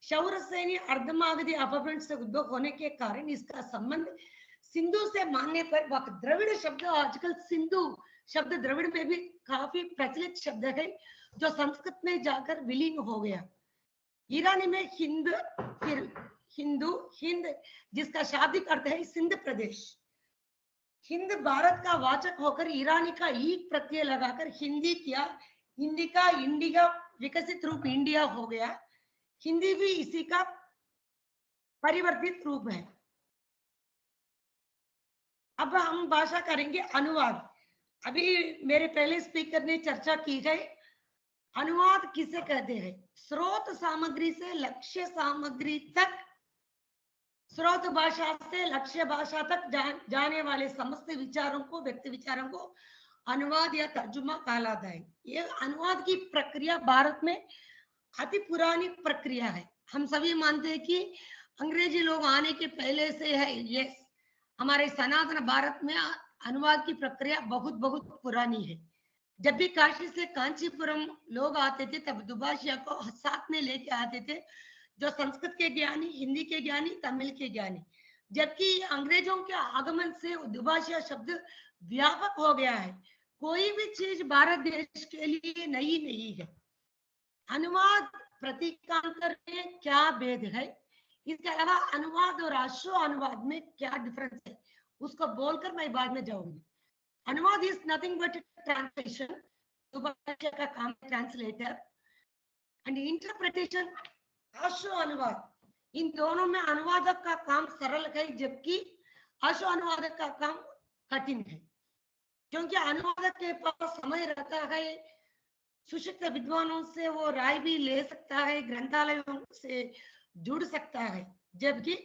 शौरसेनी अर्धमागधी अपभ्रंश से उद्भव होने के कारण इसका संबंध सिंधु से मानने पर वक्त द्रविड़ शब्द, आजकल सिंधु शब्द द्रविड़ में भी काफी प्रचलित शब्द है, जो संस्कृत में जाकर विलीन हो गया। ईरानी में हिंद, फिर हिंदू, हिंद जिसका शाब्दिक अर्थ है सिंध प्रदेश। हिंद भारत का वाचक होकर ईरानी का ई प्रत्यय लगाकर हिंदी किया। हिंदी का इंडिया विकसित रूप इंडिया हो गया। हिंदी भी इसी का परिवर्तित रूप है। अब हम भाषा करेंगे अनुवाद। अभी मेरे पहले स्पीकर ने चर्चा की है, अनुवाद किसे कहते हैं? स्रोत सामग्री से लक्ष्य सामग्री तक, स्रोत भाषा से लक्ष्य भाषा तक जाने वाले समस्त विचारों को, व्यक्ति विचारों को अनुवाद या तर्जुमा कहलाता है। ये अनुवाद की प्रक्रिया भारत में अति पुरानी प्रक्रिया है। हम सभी मानते हैं कि अंग्रेजी लोग आने के पहले से है। ये हमारे सनातन भारत में अनुवाद की प्रक्रिया बहुत बहुत पुरानी है। जब भी काशी से कांचीपुरम लोग आते थे, तब दुभाषिया को साथ में लेके आते थे, जो संस्कृत के ज्ञानी, हिंदी के ज्ञानी, तमिल के ज्ञानी। जबकि अंग्रेजों के आगमन से दुभाषिया शब्द व्यापक हो गया है। कोई भी चीज भारत देश के लिए नई नहीं है। अनुवाद प्रतीकांतर में क्या भेद है, इसके अलावा अनुवाद और आशु अनुवाद में क्या डिफरेंस है, उसको बोलकर मैं बाद में जाऊंगी। अनुवाद इज नथिंग बट ट्रांसलेशन, भाषा का काम ट्रांसलेटर, एंड इंटरप्रिटेशन आशु अनुवाद, इन दोनों में अनुवादक का काम सरल है जबकि आशु अनुवादक का काम कठिन है, क्योंकि अनुवादक के पास समय रहता है, सुशिक्षित विद्वानों से वो राय भी ले सकता है, ग्रंथालयों से जुड़ सकता है, जबकि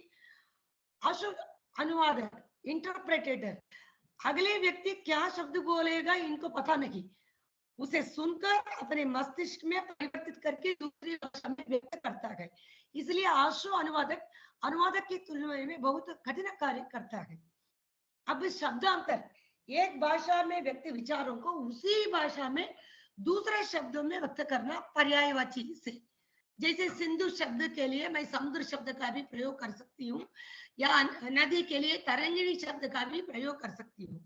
आशु अनुवादक इंटरप्रेटेटर अगले व्यक्ति क्या शब्द बोलेगा इनको पता नहीं, उसे सुनकर अपने मस्तिष्क में परिवर्तित करके दूसरी भाषा में व्यक्त करता है। इसलिए आशु अनुवादक अनुवादक की तुलना में बहुत कठिन कार्य करता है। अब शब्दांतर, एक भाषा में व्यक्त विचारों को उसी भाषा में दूसरे शब्दों में व्यक्त करना पर्यायवाची से, जैसे सिंधु शब्द के लिए मैं समुद्र शब्द का भी प्रयोग कर सकती हूँ, या नदी के लिए तरंगिणी शब्द का भी प्रयोग कर सकती हूँ।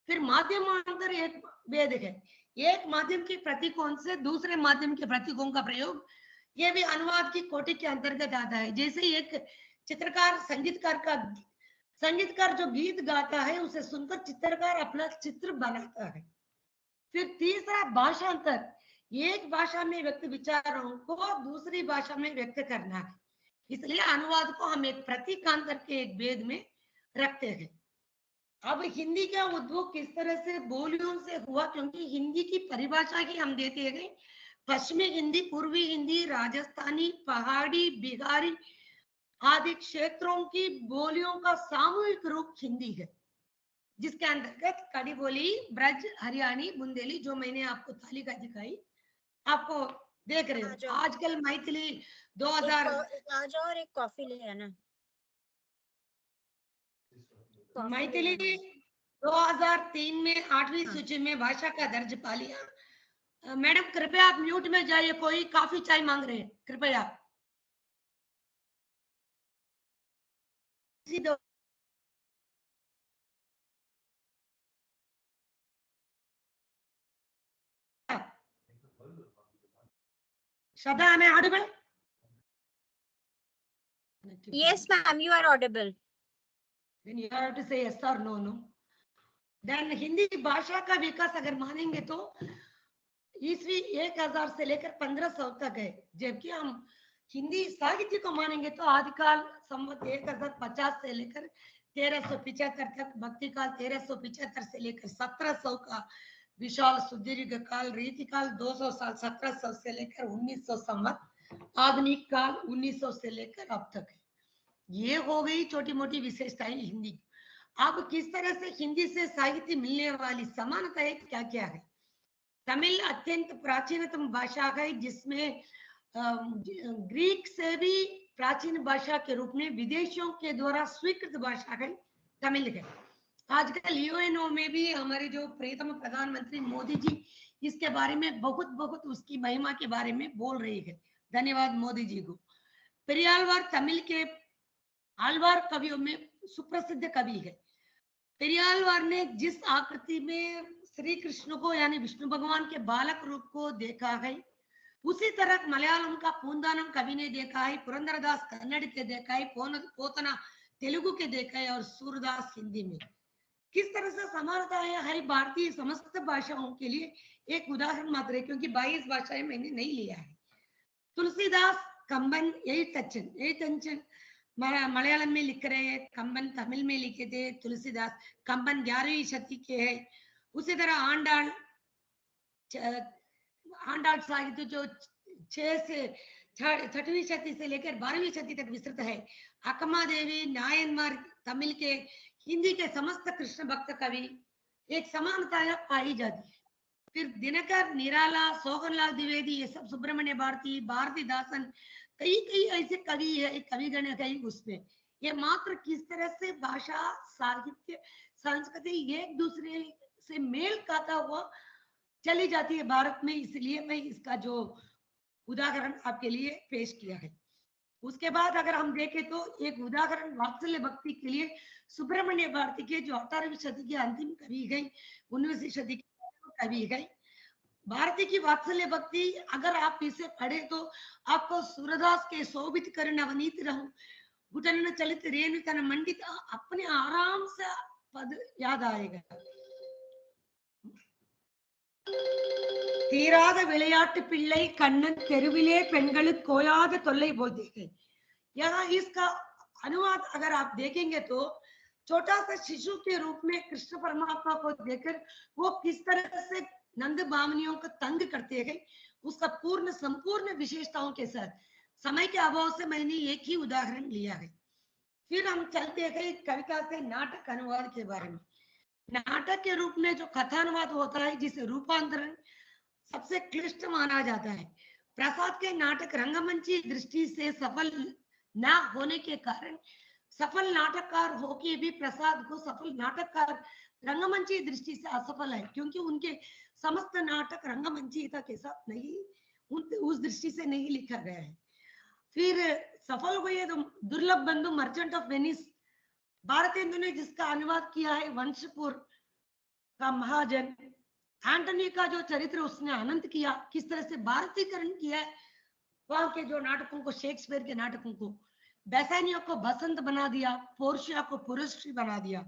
फिर माध्यमांतर एक भेद है, एक माध्यम के प्रतीकों से दूसरे माध्यम के प्रतीकों का प्रयोग, ये भी अनुवाद की कोटि के अंतर्गत आता है। जैसे एक चित्रकार संगीतकार जो गीत गाता है उसे सुनकर चित्रकार अपना चित्र बनाता है। फिर तीसरा भाषांतर, एक भाषा में व्यक्त विचारों को दूसरी भाषा में व्यक्त करना है, इसलिए अनुवाद को हम एक प्रतीकांतर के एक भेद में रखते हैं। अब हिंदी का उद्भव किस तरह से बोलियों से हुआ, क्योंकि हिंदी की परिभाषा ही हम देते हैं, पश्चिमी हिंदी, पूर्वी हिंदी, राजस्थानी, पहाड़ी, बिहारी आदि क्षेत्रों की बोलियों का सामूहिक रूप हिंदी है, जिसके अंतर्गत कड़ी बोली, ब्रज, हरियाणी, बुंदेली, जो मैंने आपको तालिका दिखाई, आपको देख रहे हो। आजकल मैथिली 2000 आ जाओ और एक कॉफी ले आना। मैथिली 2003 में 8वीं सूची में भाषा का दर्ज पा लिया। मैडम कृपया आप म्यूट में जाइए, कोई काफी चाय मांग रहे हैं, कृपया। Shraddha, am I audible? Yes, ma'am, you are audible. Then you have to say yes or no, no. Then Hindi भाषा का विकास अगर मानेंगे तो ईस्वी 1000 से लेकर 1500 तक है, जबकि हम हिंदी साहित्य को मानेंगे तो आदिकाल संवत 1050 से लेकर 1375 तक, भक्ति काल 1375 से लेकर 1700 का विशाल सुदीर्घ काल, रीति काल 200 साल 1700 से लेकर 1900 संवत, आधुनिक काल 1900 से लेकर अब तक है। ये हो गई छोटी मोटी विशेषताएं हिंदी। अब किस तरह से हिंदी से साहित्य मिलने वाली समानताएं क्या क्या है। तमिल अत्यंत प्राचीनतम भाषा है, जिसमें ग्रीक से भी प्राचीन भाषा के रूप में विदेशियों के द्वारा स्वीकृत भाषा है तमिल है। आजकल यूएनओ में भी हमारे जो प्रियतम प्रधानमंत्री मोदी जी इसके बारे में बहुत उसकी महिमा के बारे में बोल रही है, धन्यवाद मोदी जी को। पेरियालवार तमिल के आलवार कवियों में सुप्रसिद्ध कवि है। पेरियालवार ने जिस आकृति में श्री कृष्ण को यानी विष्णु भगवान के बालक रूप को देखा है, उसी तरह मलयालम का पूंदानम कवि ने देखा है, पुरंदरदास कन्नड़ के देखा है, पोतना तेलुगु के देखा है, और सूरदास हिंदी में। किस तरह से समानता है भारतीय समस्त भाषाओं के लिए एक उदाहरण मात्र है, क्योंकि 22 भाषाएं मैंने नहीं लिया है। तुलसीदास कंबन 8th मलयालम में लिख रहे हैं, कंबन तमिल में लिखे थे, तुलसीदास कंबन 11वीं शती के है। उसी तरह आंडाल साहित्य जो 6वीं शती से लेकर 12वीं शती तक विस्तृत है। अक्मा देवी, नायनमार तमिल के, हिंदी के समस्त कृष्ण भक्त कवि, एक समानता पाई जाती है। फिर दिनकर, निराला, सोहनलाल द्विवेदी, ये सब, सुब्रमण्य भारती, भारतीदासन, कई ऐसे कवि है, कविगण है उसमें। ये मात्र किस तरह से भाषा, साहित्य, संस्कृति एक दूसरे से मेल खाता हुआ चली जाती है भारत में, इसलिए मैं इसका जो उदाहरण आपके लिए पेश किया है। उसके बाद अगर हम देखें तो एक उदाहरण वात्सल्य भक्ति के लिए सुब्रमण्य भारती के, जो 18वीं शती के अंतिम कवि गई, 19वीं शती के कवि गई, भारती की वात्सल्य भक्ति अगर आप इसे पढ़े तो आपको सूरदास के शोभित कर नवनीत रहूं घुटन चलित रेणु तन मंडित अपने आराम से पद याद आएगा। தீராத விளையாட்டு பிள்ளை கண்ணன் தெருவிலே பெண்களுக்கு கோயாத தொல்லை बोल देखे। यहाँ इसका अनुवाद अगर आप देखेंगे तो छोटा सा शिशु के रूप में कृष्ण परमात्मा को देखकर वो किस तरह से नंद बामनियों को तंग करते हैं उसका पूर्ण संपूर्ण विशेषताओं के साथ। समय के अभाव से मैंने एक ही उदाहरण लिया है। फिर हम चलते हैं कविता से नाटक अनुवाद के बारे में। नाटक के रूप में जो कथानुवाद होता है जिसे रूपांतरण सबसे क्लिष्ट माना जाता है। प्रसाद के नाटक रंगमंची दृष्टि से सफल न होने के कारण सफल नाटककार हो के भी प्रसाद को सफल नाटककार रंगमंची दृष्टि से असफल है क्योंकि उनके समस्त नाटक रंगमंचीता के साथ नहीं उस दृष्टि से नहीं लिखा गया है। फिर सफल हुए तो दुर्लभ बंधु मर्चेंट ऑफ वेनिस भारतेंदु ने जिसका अनुवाद किया है वंशपुर का महाजन। एंटनी का जो चरित्र उसने अनंत किया किस तरह से भारतीकरण किया है वहां के जो नाटकों को शेक्सपियर के नाटकों को बेसानिया को बसंत बना दिया पोर्शिया को पुरुषी बना दिया।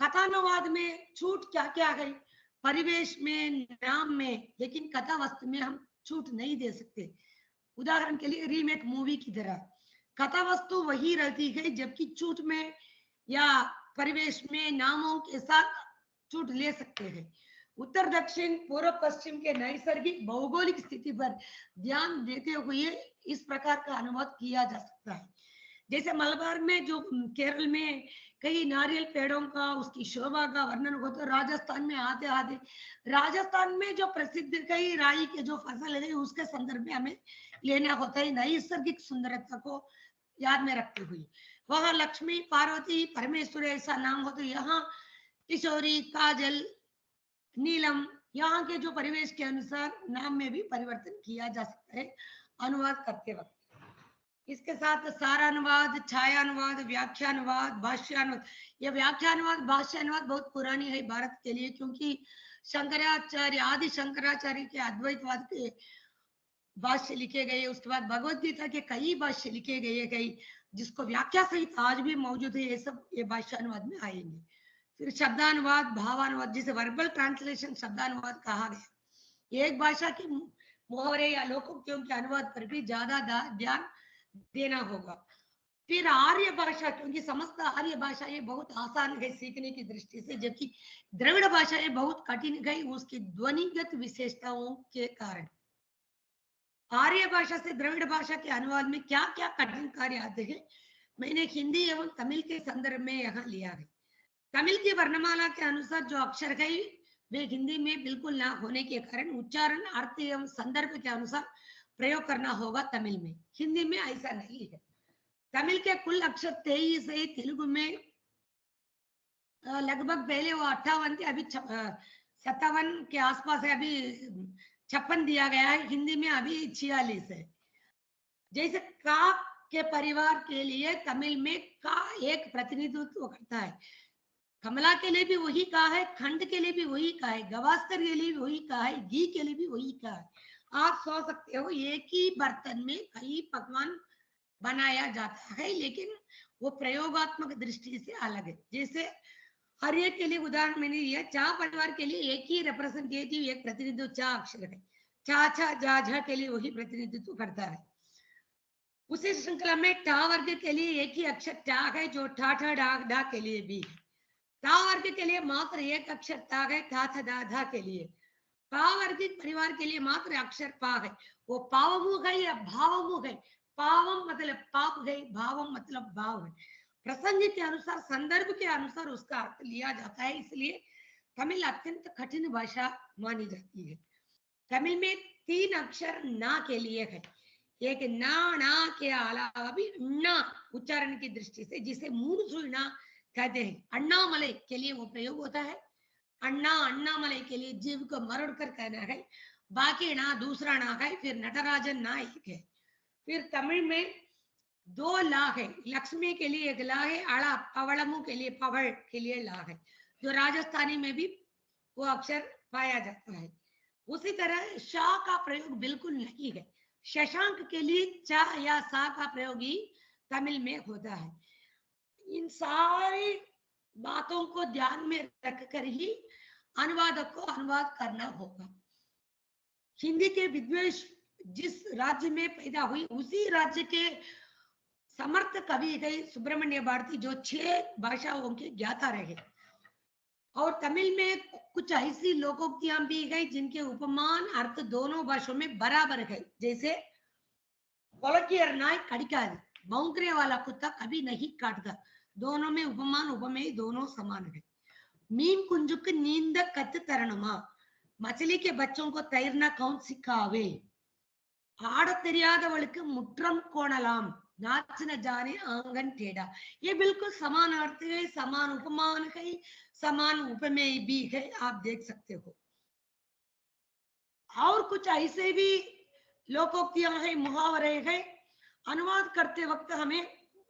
कथानुवाद में छूट क्या क्या है परिवेश में नाम में लेकिन कथा वस्तु में हम छूट नहीं दे सकते। उदाहरण के लिए रीमेक मूवी की तरह कथा वस्तु वही रहती है जबकि छूट में या परिवेश में नामों के साथ छूट ले सकते हैं। उत्तर दक्षिण पूर्व पश्चिम के नैसर्गिक भौगोलिक स्थिति पर ध्यान देते हुए इस प्रकार का अनुवाद किया जा सकता है। जैसे मलबार में जो केरल में कई नारियल पेड़ों का उसकी शोभा का वर्णन होता है राजस्थान में आते आते राजस्थान में जो प्रसिद्ध कई राई के जो फसल है उसके संदर्भ में हमें लेना होता है नैसर्गिक सुंदरता को याद में रखते हुए। वहां लक्ष्मी पार्वती परमेश्वरी ऐसा नाम हो तो यहाँ किशोरी काजल नीलम यहाँ के जो परिवेश के अनुसार नाम में भी परिवर्तन किया जा सकता है अनुवाद करते वक्त। इसके साथ सारानुवाद छायानुवाद व्याख्यानुवाद भाष्यानुवाद। यह व्याख्यानुवाद भाष्यानुवाद बहुत पुरानी है भारत के लिए क्योंकि शंकराचार्य आदि शंकराचार्य के अद्वैतवाद के भाष्य लिखे गए उसके बाद भगवत गीता के कई भाष्य लिखे गए कई जिसको व्याख्या सहित आज भी मौजूद है ये सब ये भाष्यानुवाद में आएंगे। फिर शब्दानुवाद भावानुवाद जिसे वर्बल ट्रांसलेशन शब्दानुवाद कहा गया। एक भाषा की मुहावरे या लोकोक्तियों के अनुवाद पर भी ज्यादा ध्यान देना होगा। फिर आर्य भाषा क्योंकि समस्त आर्य भाषा ये बहुत आसान है सीखने की दृष्टि से जबकि द्रविड़ भाषा ये बहुत कठिन है उसकी ध्वनिगत विशेषताओं के कारण। आर्य भाषा से द्रविड़ भाषा के अनुवाद में क्या क्या कठिन कार्य आते हैं मैंने हिंदी एवं तमिल के संदर्भ में यहाँ लिया है। तमिल की वर्णमाला के अनुसार जो अक्षर है वे हिंदी में बिल्कुल ना होने के कारण उच्चारण अर्थ एवं संदर्भ के अनुसार प्रयोग करना होगा तमिल में। हिंदी में ऐसा नहीं है। तमिल के कुल अक्षर 23 है तेलुगु में लगभग पहले वो 58 थे अभी 57 के आसपास है अभी 56 दिया गया है हिंदी में अभी 46 है। जैसे का के परिवार के लिए तमिल में का एक प्रतिनिधित्व करता है कमला के लिए भी वही का है खंड के लिए भी वही का है गवास्कर के लिए भी वही का है घी के लिए भी वही का है। आप सोच सकते हो एक ही बर्तन में कई पकवान बनाया जाता है लेकिन वो प्रयोगात्मक दृष्टि से अलग है। जैसे हर एक के लिए उदाहरण मैंने दिया चा परिवार के लिए एक ही रिप्रेजेंटेटिव एक प्रतिनिधित्व चा अक्षर है चा छा जा झा के लिए वही प्रतिनिधित्व करता है। उसी श्रृंखला में टा वर्ग के लिए एक ही अक्षर टा है जो ठा ठा डा डा के लिए भी है। टा वर्ग के लिए मात्र एक अक्षर ता है था था धा धा के लिए। पा वर्गिक परिवार के लिए मात्र अक्षर पा है वो पावमुख है या भावमुख है। पावम मतलब पाप है भावम मतलब भाव है। प्रसंग के अनुसार संदर्भ के अनुसार उसका अर्थ लिया जाता है इसलिए तमिल अत्यंत कठिन भाषा मानी जाती है। तमिल में 3 अक्षर ना के लिए है एक ना के अलावा भी ना उच्चारण की दृष्टि से जिसे मूर्धना कहते हैं। अण्णामलई के लिए वो प्रयोग होता है अण्णामलई के लिए जीव को मरोड़ कर कहना है बाकी ना दूसरा ना है। फिर नटराजन ना एक है। फिर तमिल में 2 ला है लक्ष्मी के लिए एक ला है अड़ा पवड़मु के लिए पवड़ के लिए ला है जो राजस्थानी में भी वो अक्षर पाया जाता है। उसी तरह शाह का प्रयोग बिल्कुल नहीं है। शशांक के लिए चा या सा का प्रयोग ही तमिल में होता है। इन सारी बातों को ध्यान में रखकर ही अनुवादक को अनुवाद करना होगा। हिंदी के विद्वेष जिस राज्य में पैदा हुई उसी राज्य के समर्थ कवि गए सुब्रमण्य भारती, जो 6 भाषाओं के ज्ञाता रहे। और तमिल में कुछ ऐसी लोकोक्तियां भी गई जिनके उपमान अर्थ दोनों भाषाओं में बराबर है। जैसे कोलकियर नाय कड़िकादु, भौंकने वाला कुत्ता कभी नहीं काटता। दोनों में उपमान उपमेय दोनों समान है। मीन कुंजुक नींद कत तरनुमा, मछली के बच्चों को तैरना कौन सिखावे। आड़ தெரியாதவளுக்கு முற்றம் கோணலாம், नाच न जाने आंगन टेढ़ा। ये बिल्कुल समान अर्थ है, समान उपमान है, समान उपमेय भी है, आप देख सकते हो। और कुछ ऐसे भी लोकोक्तियां हैं, मुहावरे हैं। अनुवाद करते वक्त हमें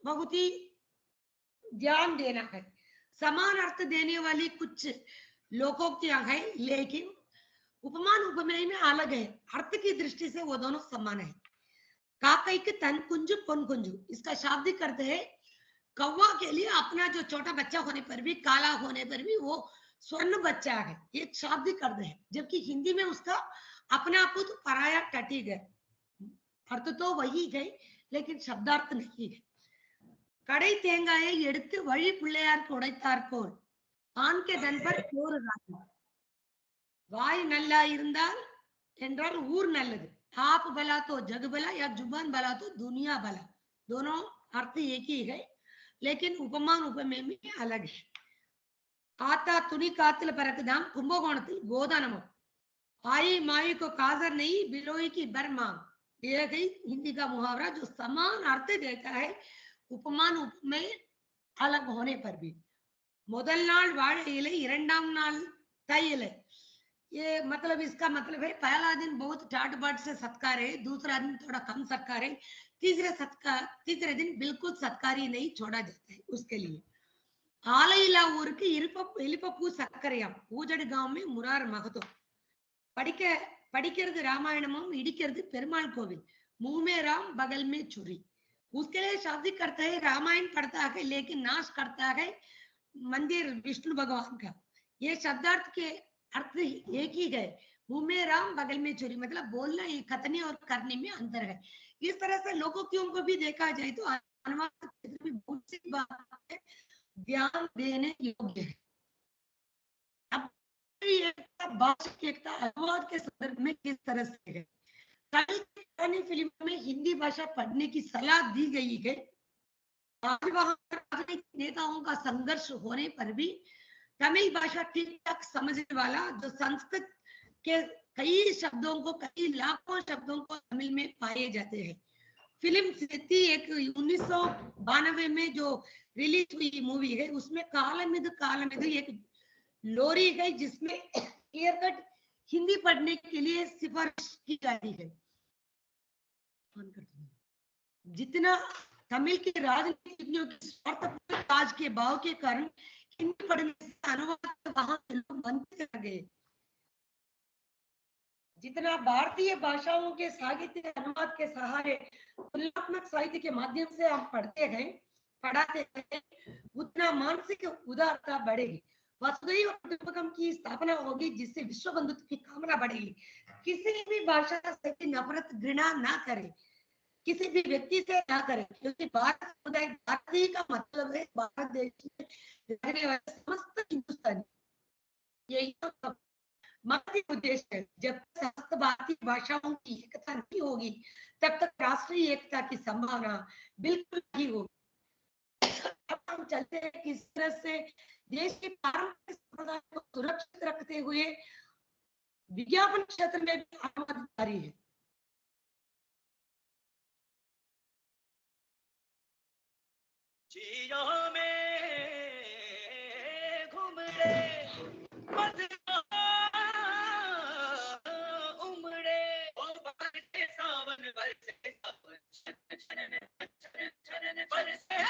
बहुत ही ध्यान देना है। समान अर्थ देने वाली कुछ लोकोक्तियां हैं, लेकिन उपमान उपमेय में अलग है। अर्थ की दृष्टि से वो दोनों समान है। काकई के तन कुंजु पोन कुंजु, इसका शाब्दिक अर्थ है कौवा के लिए अपना जो छोटा बच्चा होने पर भी, काला होने पर भी वो स्वर्ण बच्चा है, ये शाब्दिक अर्थ है। जबकि हिंदी में उसका अपना पुत्र पराया टटी गए, अर्थ तो वही है लेकिन शब्दार्थ नहीं है। கடை தேங்காயை எடுத்து வழி பிள்ளையார் உடைத்தாற்போல் ஆண் के धन पर चोर राजा। வாய் நல்லா இருந்தால் என்றால் ஊர் நல்லது, आप भला तो जग भला या जुबान भला तो दुनिया भला। दोनों अर्थ एक ही है लेकिन उपमान उपमेय में अलग है। ஆத்தா துணி காத்துல பறக்குதாம், கும்பகோணத்தில் கோதானமும்। आई माई को काजर नहीं, बिलोई की बरमांग। यह गई हिंदी का मुहावरा जो समान अर्थ देता है, उपमान उपमेय अलग होने पर भी। முதல் நாள் வாழை इले, இரண்டாம் நாள் தை इले। ये मतलब इसका मतलब है पहला दिन बहुत ठाट बाट से सत्कार है, दूसरा दिन थोड़ा कम सत्कार है, तीसरे दिन बिल्कुल सत्कार ही नहीं छोड़ा जाता है उसके लिए। ஆலையில்லா ஊருக்கு இலிப்பப்பூ சர்க்கரையாம், ஊஜடு गांव में मुरार महतो। படிக்கிறது रामायणமும் இடிக்கிறது பெருமாள் கோவில், मुंह में राम बगल में छुरी। उसके लिए शाब्दिक करता है रामायण पढ़ता है लेकिन नाश करता है मंदिर विष्णु भगवान का। ये शब्दार्थ के अर्थ एक ही है। मुंह में राम बगल में छुरी मतलब बोलना, ये कथने और करने में अंतर है। इस तरह से लोकोक्तियों को भी देखा जाए तो अनुवाद क्षेत्र में बहुत सी बातें ध्यान देने योग्य है। अब भाषा एकता अनुवाद के संदर्भ में किस तरह से है। कल पुरानी फिल्म में हिंदी भाषा पढ़ने की सलाह दी गई है। आज वहां राजनीतिक नेताओं का संघर्ष होने पर भी तमिल भाषा ठीक ठाक समझने वाला, जो संस्कृत के कई शब्दों को, कई लाखों शब्दों को तमिल में पाए जाते हैं। फिल्म सिद्धि एक 1992 में जो रिलीज हुई मूवी है, उसमें कालमिद एक लोरी है जिसमें क्लियर कट हिंदी पढ़ने के लिए सिफारिश की जाती है। जितना तमिल के राजनीतिज्ञों की स्वार्थपूर्ण राज के भाव के कारण हिंदी पढ़ने से अनुवाद वहां के लोग वंचित रह गए। जितना भारतीय भाषाओं के साहित्य अनुवाद के सहारे तुलनात्मक साहित्य के माध्यम से हम पढ़ते हैं, उतना मानसिक उदारता बढ़ेगी। वसुधैव कुटुंबकम की स्थापना होगी जिससे विश्व बंधुत्व की कामना बढ़ेगी। किसी भी भाषा से नफरत घृणा ना करें, किसी भी व्यक्ति से ना करें, क्योंकि भारत समुदाय, भारतीय का मतलब है भारत देश में रहने वाले समस्त हिंदुस्तानी, यही तो मध्य उद्देश्य है। जब तक समस्त भारतीय भाषाओं की एकता नहीं होगी तब तक राष्ट्रीय एकता की संभावना बिल्कुल नहीं होगी। अब हम चलते हैं किस तरह से देश के पारंपरिक संप्रदाय को सुरक्षित रखते हुए विज्ञापन क्षेत्र में भी अनुवाद जारी है। जियों में घूम रे उमड़े बरसे सावन बरसे बरसे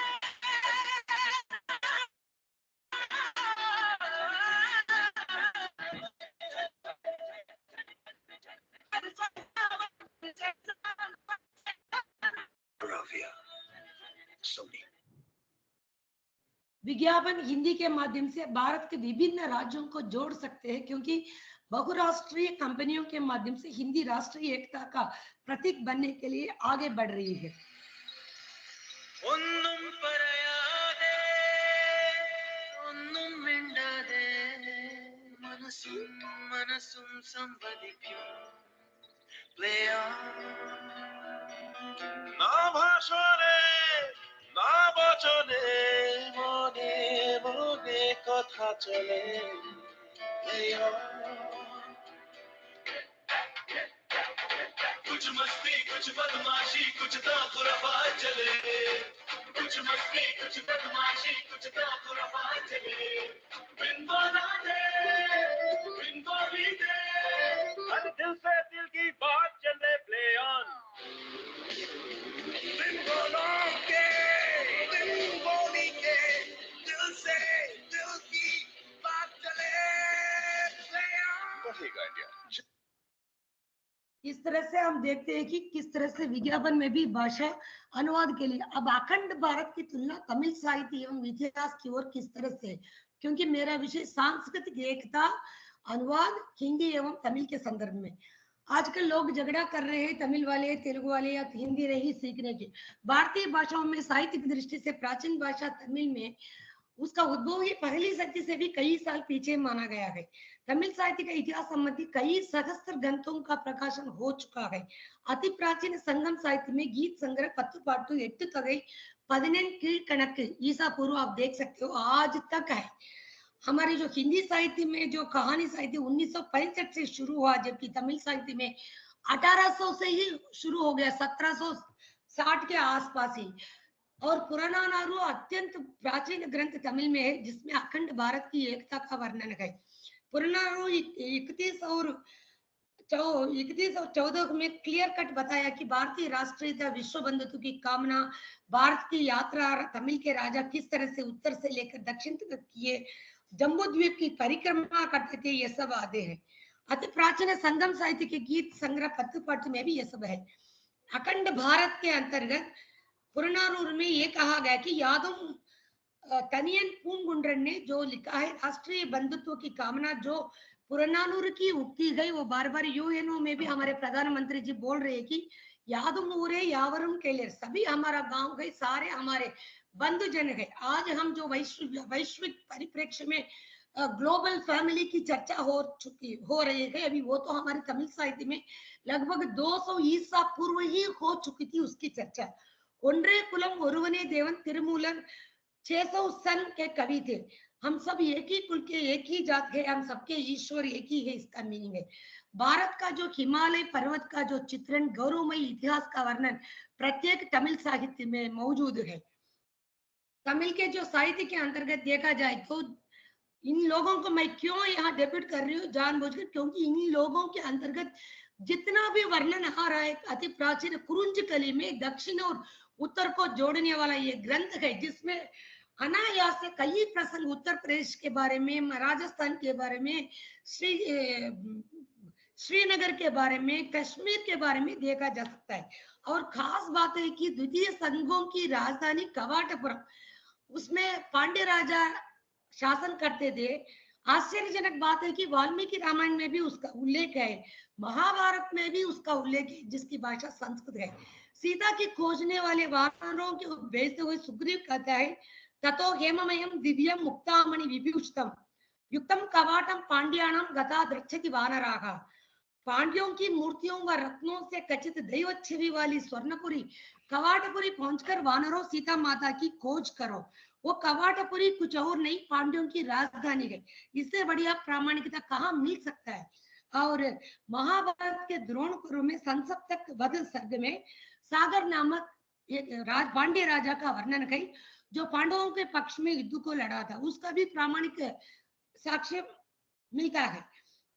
विज्ञापन हिंदी के माध्यम से भारत के विभिन्न राज्यों को जोड़ सकते हैं, क्योंकि बहुराष्ट्रीय कंपनियों के माध्यम से हिंदी राष्ट्रीय एकता का प्रतीक बनने के लिए आगे बढ़ रही है। ഒന്നും പറയാതെ ഒന്നും മിണ്ടാതെ മനസ്സും മനസ്സും സംവദിക്കും പ്ലേ না ভাষণে না বচনে মনে মনে কথা চলে প্লে कुछ मस्ती कुछ बदमाशी कुछ खुराफा चले कुछ मस्ती कुछ बदमाशी कुछ खुराफा चले बिन बोला दे बिन बोली दे हर दिल से दिल की बात चले प्ले ऑन बिन बोलो के बिन बोली के दिल से दिल की बात चले प्ले ऑन बढ़ेगा इंडिया। इस तरह से हम देखते हैं कि किस तरह से विज्ञापन में भी भाषा अनुवाद के लिए अब अखंड भारत की तुलना तमिल साहित्य एवं इतिहास की ओर किस तरह से, क्योंकि मेरा विषय सांस्कृतिक एकता अनुवाद हिंदी एवं तमिल के संदर्भ में। आजकल लोग झगड़ा कर रहे हैं तमिल वाले तेलुगु वाले या हिंदी नहीं सीखने की। भारतीय भाषाओं में साहित्यिक दृष्टि से प्राचीन भाषा तमिल में उसका उद्भव ही पहली सदी से भी कई साल पीछे माना गया है। तमिल साहित्य का इतिहास संबंधी कई सहस्त्र ग्रंथों का प्रकाशन हो चुका है। अति प्राचीन संगम साहित्य में गीत संग्रह 10 पाटू 8 तगै 14 कीழ்कणक ईसा पूर्व आप देख सकते हो आज तक है। हमारे जो हिंदी साहित्य में जो कहानी साहित्य 1965 से शुरू हुआ, जबकि तमिल साहित्य में 1800 से ही शुरू हो गया, 1760 के आसपास ही। और पुराणानारू अत्यंत प्राचीन ग्रंथ तमिल में है जिसमें अखंड भारत की एकता का वर्णन है। पुराणानारू 31 और 14 में क्लियर कट बताया कि भारतीय राष्ट्रीयता विश्व बंधुत्व की कामना, भारत की यात्रा, तमिल के राजा किस तरह से उत्तर से लेकर दक्षिण तक किए, जम्बू द्वीप की परिक्रमा करते थे, ये सब आदे हैं। अति प्राचीन संगम साहित्य के गीत संग्रह 10 पाठ में भी ये सब है। अखंड भारत के अंतर्गत पुराणानूर में ये कहा गया कि यादव तनियन पूंगुंड्रन ने जो लिखा है राष्ट्रीय बंधुत्व की कामना, जो पुराणानूर की उक्ति गई वो बार बार यूएनओ में भी हमारे प्रधानमंत्री जी बोल रहे हैं कि यादव ऊरे यावरुम केले, सभी हमारा गांव गए, सारे हमारे बंधुजन है। आज हम जो वैश्विक परिप्रेक्ष्य में ग्लोबल फैमिली की चर्चा हो रही है, अभी वो तो हमारे तमिल साहित्य में लगभग 200 ईसा पूर्व ही हो चुकी थी उसकी चर्चा। ஒன்றே குலம் ஒருவனே देवन तिरुमूलन 600 सन के कवि थे। हम सब एक ही कुल के एक ही जात के, हम सबके ईश्वर एक ही है, इसका मीनिंग है। भारत का जो हिमालय पर्वत का जो चित्रण, गौरवमयी इतिहास का वर्णन प्रत्येक तमिल साहित्य में मौजूद है। तमिल के जो साहित्य के अंतर्गत देखा जाए तो इन लोगों को मैं क्यों यहाँ डेब्यूट कर रही हूँ जानबूझकर, क्योंकि इन लोगों के अंतर्गत जितना भी वर्णन आ रहा है अति प्राचीन कुरुंज कली में दक्षिण और उत्तर को जोड़ने वाला ये ग्रंथ है, जिसमें अनायास से कई प्रसंग उत्तर प्रदेश के बारे में, राजस्थान के बारे में, श्रीनगर के बारे में, कश्मीर के बारे में देखा जा सकता है। और खास बात है कि द्वितीय संघों की राजधानी कवाटपुरम, उसमें पांड्य राजा शासन करते थे। आश्चर्यजनक बात है कि वाल्मीकि रामायण में भी उसका उल्लेख है, महाभारत में भी उसका उल्लेख है, जिसकी भाषा संस्कृत है। सीता की खोजने वाले वानरों को भेजते हुए सुग्रीव कहता है ततो हेममयम दिव्यम मुक्तामणि विभूषितम युक्तम कवाटम पांड्यानाम गता द्रच्छति वानरागा। पांड्यों की मूर्तियों व रत्नों से खचित दैव छवि वाली स्वर्णपुरी कवाटपुरी पहुंचकर वानरों सीता माता की खोज करो। वो कवाटपुरी कुछ और नहीं, पांड्यों की राजधानी है। इससे बढ़िया प्रामाणिकता कहाँ मिल सकता है। और महाभारत के द्रोण पर्व में संसप्तक वध सर्ग में सागर नामक एक पांड्य राजा का वर्णन है, जो पांडवों के पक्ष में युद्ध को लड़ा था, उसका भी प्रामाणिक साक्ष्य मिलता है।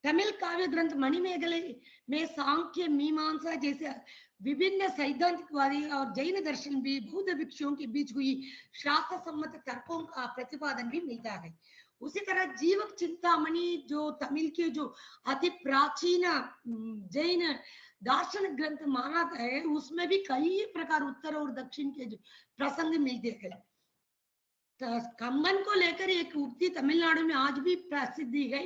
तमिल काव्य ग्रंथ मणिमेखले में सांख्य मीमांसा जैसे विभिन्न सैद्धांतिकवादी और जैन दर्शन भी बौद्ध भिक्षुओं के बीच हुई शास्त्र सम्मत तर्कों का प्रतिपादन भी मिलता है। उसी तरह जीवक चिंतामणि जो तमिल के जो अति प्राचीन जैन दार्शनिक ग्रंथ माना है, उसमें भी कई प्रकार उत्तर और दक्षिण के जो प्रसंग मिलते हैं। कंबन को लेकर एक उक्ति तमिलनाडु में आज भी प्रसिद्धि है,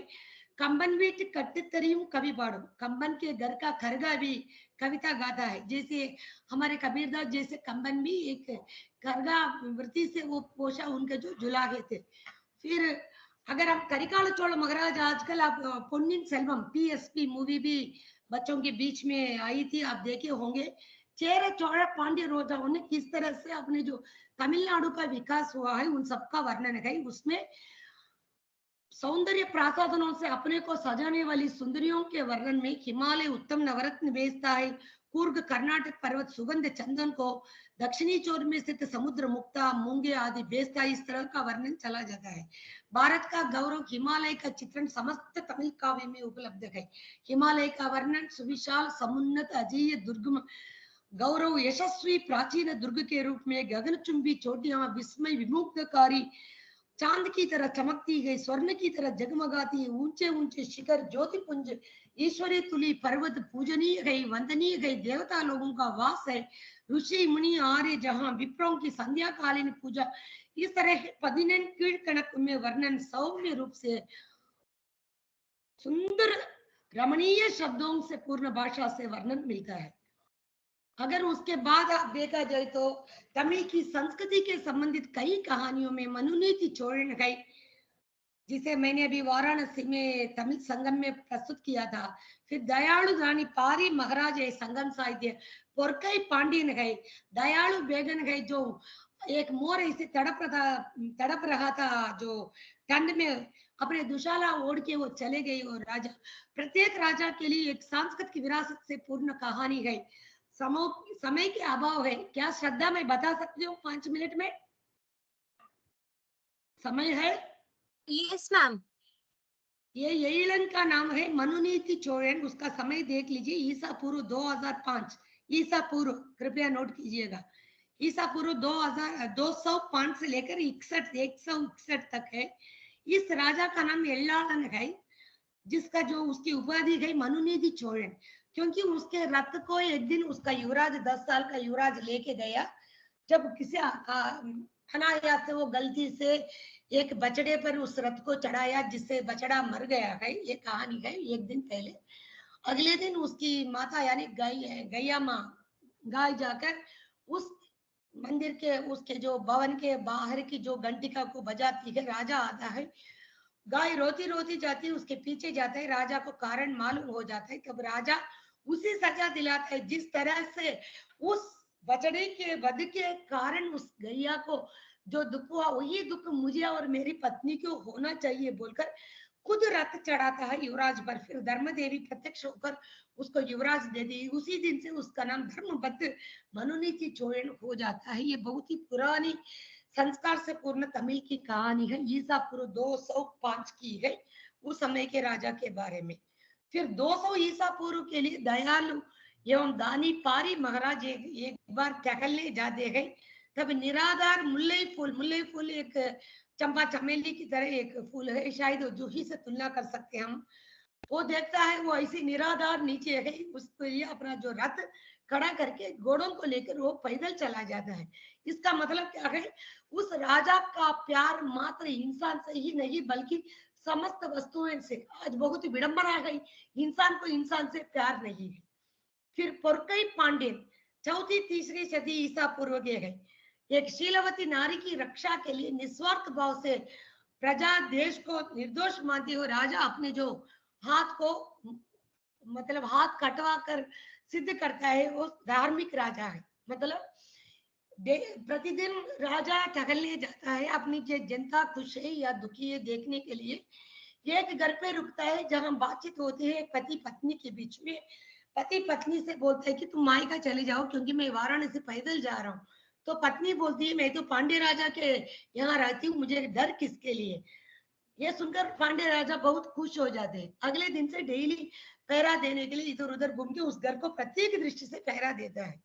कंबन वीट कट्टतरियुम कवि पाड़ो। कंबन के घर का खरगा भी कविता गाता है। जैसे हमारे कबीरदास जैसे कंबन भी एक खरगा वृत्ति से वो पोषा उनके जो जुलागे थे। फिर अगर हम करिकाल चोल महाराज, आजकल आप पोन्नियन सेल्वम PSP मूवी भी बच्चों के बीच में आई थी, आप देखे होंगे। चेर चोल पांड्य राजाओं ने किस तरह से अपने जो तमिलनाडु का विकास हुआ है उन सबका वर्णन है। उसमें सौंदर्य प्रासादनों से अपने को सजाने वाली सुंदरियों के वर्णन में हिमालय उत्तम नवरत्न बेचता है, कूर्ग कर्नाटक पर्वत सुगंध चंदन को, दक्षिणी चोर में स्थित समुद्र मुक्ता मूंगे आदि बेचता है। इस तरह का वर्णन चला जाता है। भारत का गौरव हिमालय का चित्रण समस्त तमिल काव्य में उपलब्ध है। हिमालय का वर्णन सुविशाल समुन्नत अजीय दुर्गम गौरव यशस्वी प्राचीन दुर्ग के रूप में गगनचुंबी चोटियां विस्मय विमुग्धकारी चांद की तरह चमकती गई, स्वर्ण की तरह जगमगाती, ऊंचे ऊंचे शिखर ज्योतिपुंज ईश्वरी तुली पर्वत पूजनीय गई वंदनीय गई देवता लोगों का वास है, ऋषि मुनि आर्य जहां विप्रों की संध्या कालीन पूजा। इस तरह 14 कीर्तनक में वर्णन सौम्य रूप से सुंदर रमणीय शब्दों से पूर्ण भाषा से वर्णन मिलता है। अगर उसके बाद आप देखा जाए तो तमिल की संस्कृति के संबंधित कई कहानियों में मनुनीति चोड़न गई, जिसे मैंने अभी वाराणसी में तमिल संगम में प्रस्तुत किया था। फिर दयालु रानी पारी महाराज है संगम साहित्य, पोरकई पांड्यन गए, दयालु बेगन गए जो एक मोर ऐसे तड़प रहा था जो ठंड में अपने दुशाला ओढ़ के वो चले गए। और राजा, प्रत्येक राजा के लिए एक सांस्कृतिक विरासत से पूर्ण कहानी है। समय के अभाव है, क्या श्रद्धा मैं बता सकती हूँ 5 मिनट में? समय है? Yes ma'am. ये यईलन का नाम है मनुनीति चोड़न। उसका समय देख लीजिए, ईसा पूर्व 2005, ईसा पूर्व, कृपया नोट कीजिएगा, ईसा पूर्व 205 से लेकर 161 तक है। इस राजा का नाम एल्लालन है, जिसका जो उसकी उपाधि है मनुनीति चोड़न, क्योंकि उसके रथ को एक दिन उसका युवराज 10 साल का युवराज लेके गया। जब किसी अनायास से वो गलती से एक बछड़े पर उस रथ को चढ़ाया, जिससे बछड़ा मर गया है, ये कहानी है। एक दिन पहले अगले दिन उसकी माता यानी गैया माँ गाय जाकर उस मंदिर के उसके जो भवन के बाहर की जो घंटिका को बजाती है। राजा आता है, गाय रोती रोती जाती है, उसके पीछे जाता है। राजा को कारण मालूम हो जाता है, तब राजा उसी सजा दिलाता है जिस तरह से उस बछड़े के वध के कारण उस गैया को जो दुख हुआ, वही दुख मुझे और मेरी पत्नी को होना चाहिए बोलकर खुद रथ चढ़ाता है युवराज पर। फिर धर्म देवी प्रत्यक्ष होकर उसको युवराज दे दी। उसी दिन से उसका नाम धर्मबद्ध मनुनीति चोड़न हो जाता है। ये बहुत ही पुरानी संस्कार से पूर्ण तमिल की कहानी है, ईसा पूर्व 205 की है, उस समय के राजा के बारे में। फिर 200 ईसा पूर्व के लिए दयालु एवं दानी पारी महाराज एक बार टहलने जाते हैं, तब निराधार मुल्लई फूल एक चंपा चमेली की तरह एक फूल है, शायद जूही से तुलना कर सकते हैं हम। वो देखता है वो ऐसी निराधार नीचे है, उसके लिए अपना जो रथ खड़ा करके घोड़ों को लेकर वो पैदल चला जाता है। इसका मतलब क्या है, उस राजा का प्यार मात्र इंसान से ही नहीं बल्कि समस्त वस्तुओं से। आज बहुत विडंबना है, इंसान को इंसान से प्यार नहीं है। फिर पोरकई पांड्यन 4वीं-3वीं सदी ईसा पूर्व के है। एक शीलवती नारी की रक्षा के लिए निस्वार्थ भाव से प्रजा देश को निर्दोष मानती हुए राजा अपने जो हाथ को मतलब हाथ कटवा कर सिद्ध करता है, वो धार्मिक राजा है। मतलब प्रतिदिन राजा टहलने जाता है, अपनी जनता खुश है या दुखी है देखने के लिए। एक घर पे रुकता है जहां बातचीत होती है पति पत्नी के बीच में। पति पत्नी से बोलता है कि तुम मायका चले जाओ क्योंकि मैं वाराणसी पैदल जा रहा हूँ। तो पत्नी बोलती है मैं तो पांडे राजा के यहाँ रहती हूँ, मुझे डर किसके लिए। ये सुनकर पांडे राजा बहुत खुश हो जाते हैं। अगले दिन से डेली पहरा देने के लिए इधर उधर घूम के उस घर को प्रत्येक दृष्टि से पहरा देता है।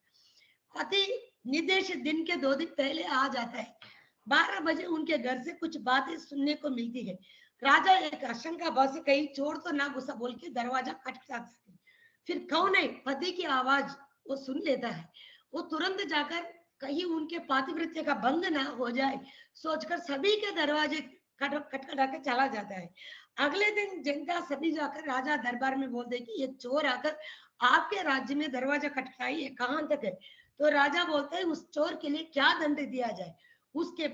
पति निर्देशित दिन के 2 दिन पहले आ जाता है। 12 बजे उनके घर से कुछ बातें सुनने को मिलती है। राजा एक आशंका भाव से कहीं चोर तो ना घुसा बोल के दरवाजा खटखटाता है। फिर कौन है, पति की आवाज वो सुन लेता है। वो तुरंत जाकर कहीं उनके पातिव्रत्य का भंग ना हो जाए सोचकर सभी के दरवाजे खटखटा के चला जाता है। अगले दिन जनता सभी जाकर राजा दरबार में बोल दे कि ये चोर आकर आपके राज्य में दरवाजा खटखटाई, ये कहाँ तक है? तो राजा बोलते हैं उस चोर के लिए क्या दंड दिया जाए, उसके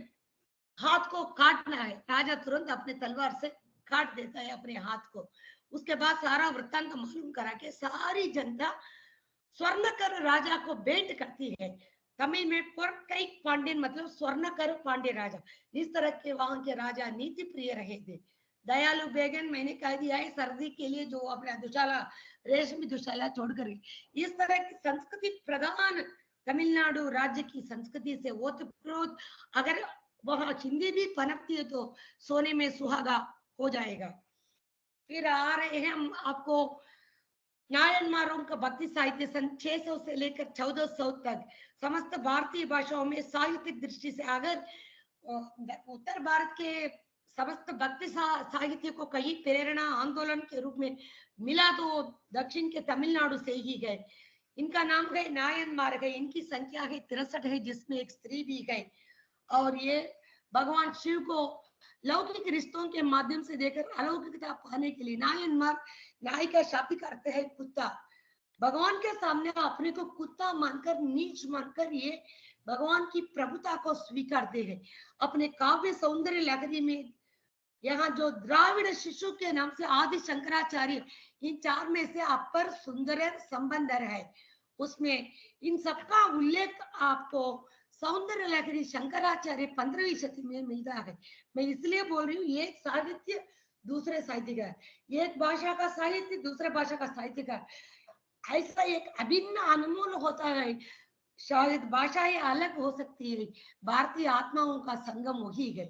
हाथ को काटना है। राजा तुरंत अपने तलवार से काट देता है अपने हाथ को। उसके बाद सारा वृत्तांत मालूम करा के सारी जनता स्वर्ण कर राजा को भेंट करती है। तमिल में कई पांड्यन मतलब स्वर्ण कर पांड्य राजा। इस तरह के वहां के राजा नीति प्रिय रहे थे। दयालु बेगन मैंने कह दिया है सर्दी के लिए जो अपना दुशाला रेशमी दुशाला छोड़कर इस तरह की संस्कृति प्रधान तमिलनाडु राज्य की संस्कृति से ओतप्रोत अगर वहां हिंदी भी पनपती है तो सोने में सुहागा हो जाएगा। फिर आ रहे हैं हम आपको नायनमारों का भक्ति साहित्य सन 600 से लेकर 1400 तक समस्त भारतीय भाषाओं में साहित्यिक दृष्टि से अगर उत्तर भारत के समस्त भक्ति साहित्य को कहीं प्रेरणा आंदोलन के रूप में मिला तो दक्षिण के तमिलनाडु से ही गए। इनका नाम है नायनमार है। इनकी संख्या है 63 है जिसमें एक स्त्री भी है। और ये भगवान शिव को लौकिक रिश्तों के माध्यम से देकर अलौकिकता पाने के लिए नायनमार नाई का शापी करते हैं कुत्ता। भगवान के सामने अपने को कुत्ता मानकर नीच मानकर ये भगवान की प्रभुता को स्वीकारते हैं। अपने काव्य सौंदर्य लहरी में यहाँ जो द्राविड़ शिशु के नाम से आदि शंकराचार्य इन चार में से अपर सुंदर संबंधर है। उसमें इन सबका उल्लेख आपको सौंदर्य लहरी शंकराचार्य 15वीं शती में मिलता है। मैं इसलिए बोल रही हूँ एक साहित्य दूसरे साहित्य का, एक भाषा का साहित्य दूसरे भाषा का साहित्य का, ऐसा एक अभिन्न अनमोल होता है। शायद भाषाएं अलग हो सकती है, भारतीय आत्माओं का संगम वही है।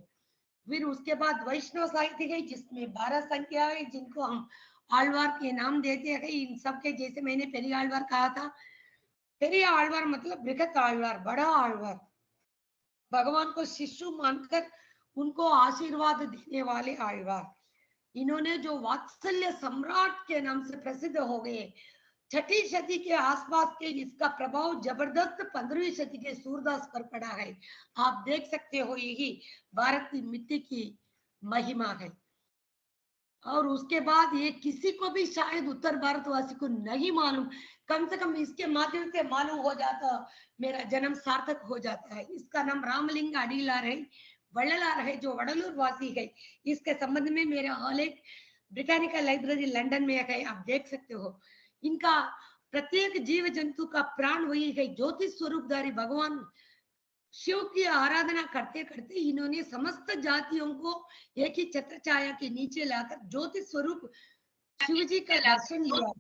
फिर उसके बाद वैष्णव साहित्य है जिसमें 12 संख्या है जिनको हम आழ்वार के नाम देते हैं। इन सबके जैसे मैंने पेरिया आழ்वार कहा था, पेरिया आழ்वार मतलब बृहत आழ்वार, बड़ा आழ்वार, भगवान को शिशु मानकर उनको आशीर्वाद देने वाले आழ்वार। इन्होंने जो वात्सल्य सम्राट के नाम से प्रसिद्ध हो गए, 6ठी शती के आसपास के इसका प्रभाव जबरदस्त 15वीं शती के सूरदास पर पड़ा है। आप देख सकते हो यही भारत की मिट्टी की महिमा है। और उसके बाद ये किसी को भी शायद उत्तर भारतवासी को नहीं मालूम, कम से कम इसके माध्यम से मालूम हो जाता मेरा जन्म सार्थक हो जाता है। इसका नाम रामलिंग अडिलार है, वड़लार है जो वड़लूर वासी है। इसके संबंध में मेरा आलेख ब्रिटानिका लाइब्रेरी लंदन में है, आप देख सकते हो। इनका प्रत्येक जीव जंतु का प्राण वही है। ज्योतिष स्वरूपधारी भगवान शिव की आराधना करते करते इन्होंने समस्त जातियों को एक ही छत्र छाया के नीचे लाकर ज्योतिष स्वरूप शिव जी का दर्शन दिया।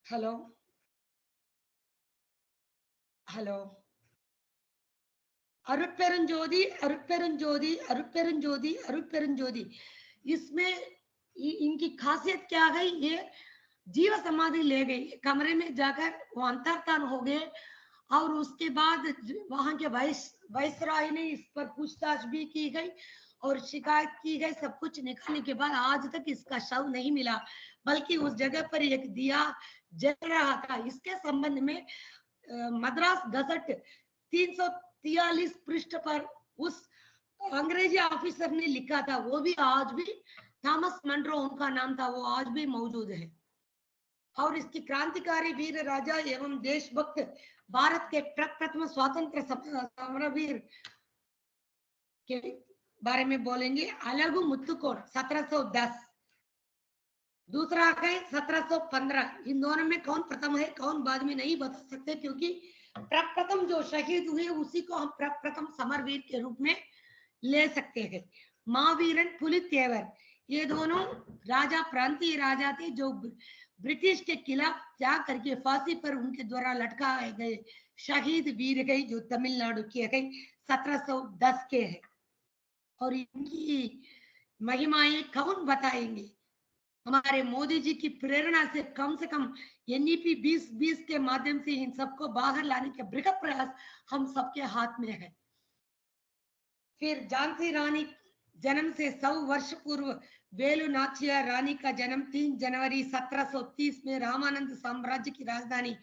हेलो हेलो अरुपेरंजोदी अरुपेरंजोदी अरुपेरंजोदी अरुपेरंजोदी, इसमें इनकी खासियत क्या है? ये जीव समाधि ले गई, कमरे में जाकर वो अंतर्धान हो गए। और उसके बाद वहां के वाइसराय ने इस पर पूछताछ भी की गई और शिकायत की गई। सब कुछ निकालने के बाद आज तक इसका शव नहीं मिला, बल्कि उस जगह पर एक दिया जल रहा था। इसके संबंध में मद्रास गजट 343 पृष्ठ पर उस अंग्रेजी ऑफिसर ने लिखा था, वो भी आज भी थॉमस मनरो उनका नाम था, वो आज भी मौजूद है। और इसकी क्रांतिकारी वीर राजा एवं देशभक्त भारत के प्रथम स्वतंत्र समरवीर के बारे में बोलेंगे। अलगू मुत्तुकोण 1710, दूसरा है 1715। इन दोनों में कौन प्रथम है कौन बाद में नहीं बता सकते, क्योंकि प्रथम जो शहीद हुए उसी को हम प्रथम समरवीर के रूप में ले सकते हैं। महावीरन पुलितेवर, ये दोनों राजा प्रांतीय राजा थे जो ब्रिटिश के खिलाफ जा करके फांसी पर उनके द्वारा लटकाए गए शहीद वीर गए जो तमिलनाडु के गए 1710 के हैं। और इनकी महिमाएं कौन बताएंगे? हमारे मोदी जी की प्रेरणा से कम NEP 2020 के माध्यम से इन सबको बाहर लाने का बृहत प्रयास हम सबके हाथ में है। फिर झांसी रानी जन्म से 100 वर्ष पूर्व वेलु नाचियार रानी का जन्म 3 जनवरी 1730 में रामानंद साम्राज्य की राजधानी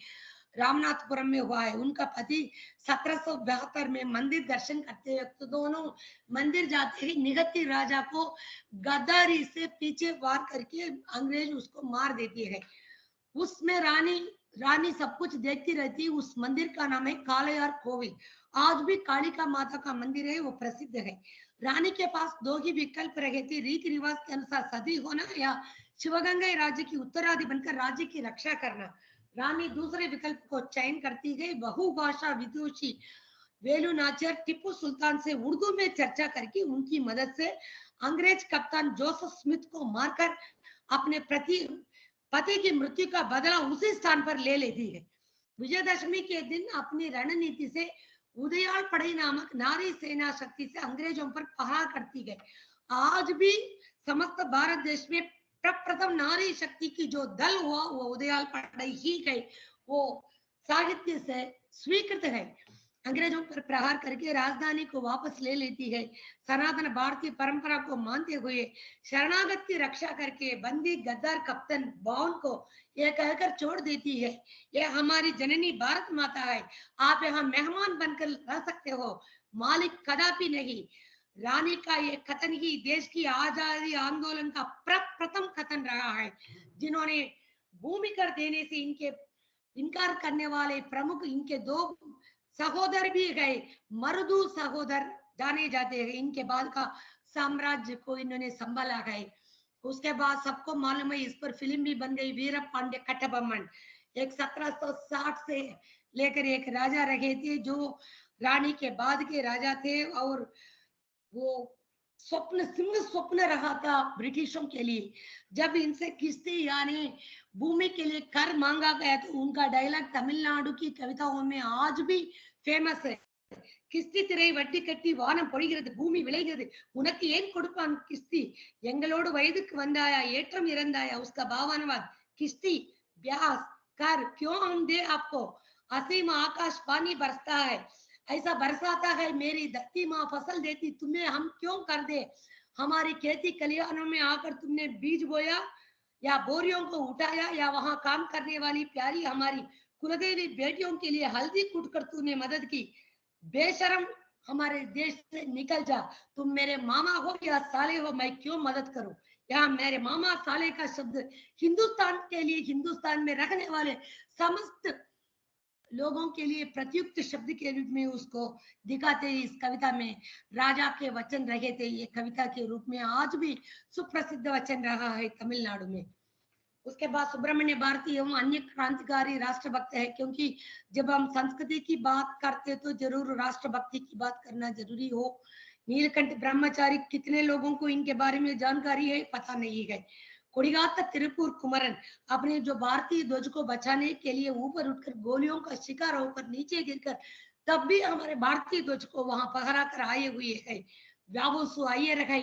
रामनाथपुरम में हुआ है। उनका पति 1772 में मंदिर दर्शन करते वक्त तो दोनों मंदिर जाते ही निगत्ती राजा को गद्दारी से पीछे वार करके अंग्रेज उसको मार देती है। उसमें रानी सब कुछ देखती रहती है। उस मंदिर का नाम है कालियार कोविल। आज भी कालिका माता का मंदिर है, वो प्रसिद्ध है। रानी के पास दो ही विकल्प रहे थे, रीति रिवाज के अनुसार सती होना या शिवगंगा राज्य की उत्तराधि बनकर राज्य की रक्षा करना। रानी दूसरे विकल्प को चयन करती गई। बहुभाषा विदुषी वेलु नाचियार टिप्पू सुल्तान से उर्दू में चर्चा करके उनकी मदद से अंग्रेज कप्तान जोसेफ स्मिथ को मारकर अपने पति की मृत्यु का बदला उसी स्थान पर ले लेती है। विजयदशमी के दिन अपनी रणनीति से उदयाल पड़ई नामक नारी सेना शक्ति से अंग्रेजों पर पहरा करती गई। आज भी समस्त भारत देश में प्रप्रथम नारी शक्ति की जो दल हुआ वो उदयाल पड़ई ही गई, वो साहित्य से स्वीकृत है। अंग्रेजों पर प्रहार करके राजधानी को वापस ले लेती है। सनातन भारतीय परंपरा को मानते हुए शरणागत की रक्षा करके बंदी गद्दार कप्तान बॉन को यह कहकर छोड़ देती है, यह हमारी जननी भारत माता है, आप यहाँ मेहमान बनकर रह सकते हो, मालिक कदापि नहीं। रानी का ये कथन ही देश की आजादी आंदोलन का प्रथम कथन रहा है। जिन्होंने भूमि कर देने से इनकार करने वाले प्रमुख इनके दो सहोदर भी गए, मरुदू सहोदर जाने जाते हैं। इनके बाद का साम्राज्य को इन्होंने संभाला है। उसके बाद सबको मालूम है, इस पर फिल्म भी बन गई, वीर पांडे कटबोम्मन। एक 1760 से लेकर एक राजा रहे थे जो रानी के बाद के राजा थे, और वो सिंह स्वप्न रहा था ब्रिटिशों के लिए। जब इनसे किस्ती यानी भूमि के लिए कर मांगा गया तो उनका डायलॉग तमिलनाडु की कविताओं में आज भी फेमस है। கிஸ்தி திரை வட்டி கட்டி வானம் பொழிகிறது, பூமி விளைகிறது, உனக்கு ஏன் கொடுப்பான் கிஸ்தி, எங்களோடு வயதுக்கு வந்தாயா, ஏற்றம் இறந்தாயா, उसका भावानुवाद किस्ती ब्यास कर क्यों हम दे आपको, असीम आकाश पानी बरसता है, ऐसा बरसाता है मेरी धरती माँ फसल देती, तुम्हें हम क्यों कर दे, हमारी खेती कलियानों में आकर तुमने बीज बोया या बोरियों को उठाया, या वहां काम करने वाली प्यारी हमारी कुलदेवी बेटियों के लिए हल्दी कूटकर तूने मदद की, बेशरम हमारे देश से निकल जा, तुम मेरे मामा हो या साले हो, मैं क्यों मदद करूं। यहाँ मेरे मामा साले का शब्द हिंदुस्तान के लिए, हिंदुस्तान में रहने वाले समस्त लोगों के लिए प्रत्युक्त शब्द के रूप में उसको दिखाते इस कविता में राजा के वचन रहे थे। ये कविता के रूप में आज भी सुप्रसिद्ध वचन रहा है तमिलनाडु में। उसके बाद सुब्रमण्य भारती एवं अन्य क्रांतिकारी राष्ट्रभक्त है, क्योंकि जब हम संस्कृति की बात करते तो जरूर राष्ट्रभक्ति की बात करना जरूरी हो। नीलकंठ ब्रह्मचारी कितने लोगों को इनके बारे में जानकारी है पता नहीं है। कोडिगात तिरुपुर कुमरन अपने जो भारतीय ध्वज को बचाने के लिए ऊपर उठकर गोलियों का शिकार होकर नीचे गिरकर तब भी हमारे भारतीय ध्वज को वहां पहरा कर आए हुए है। व्यावसु अय्यर है,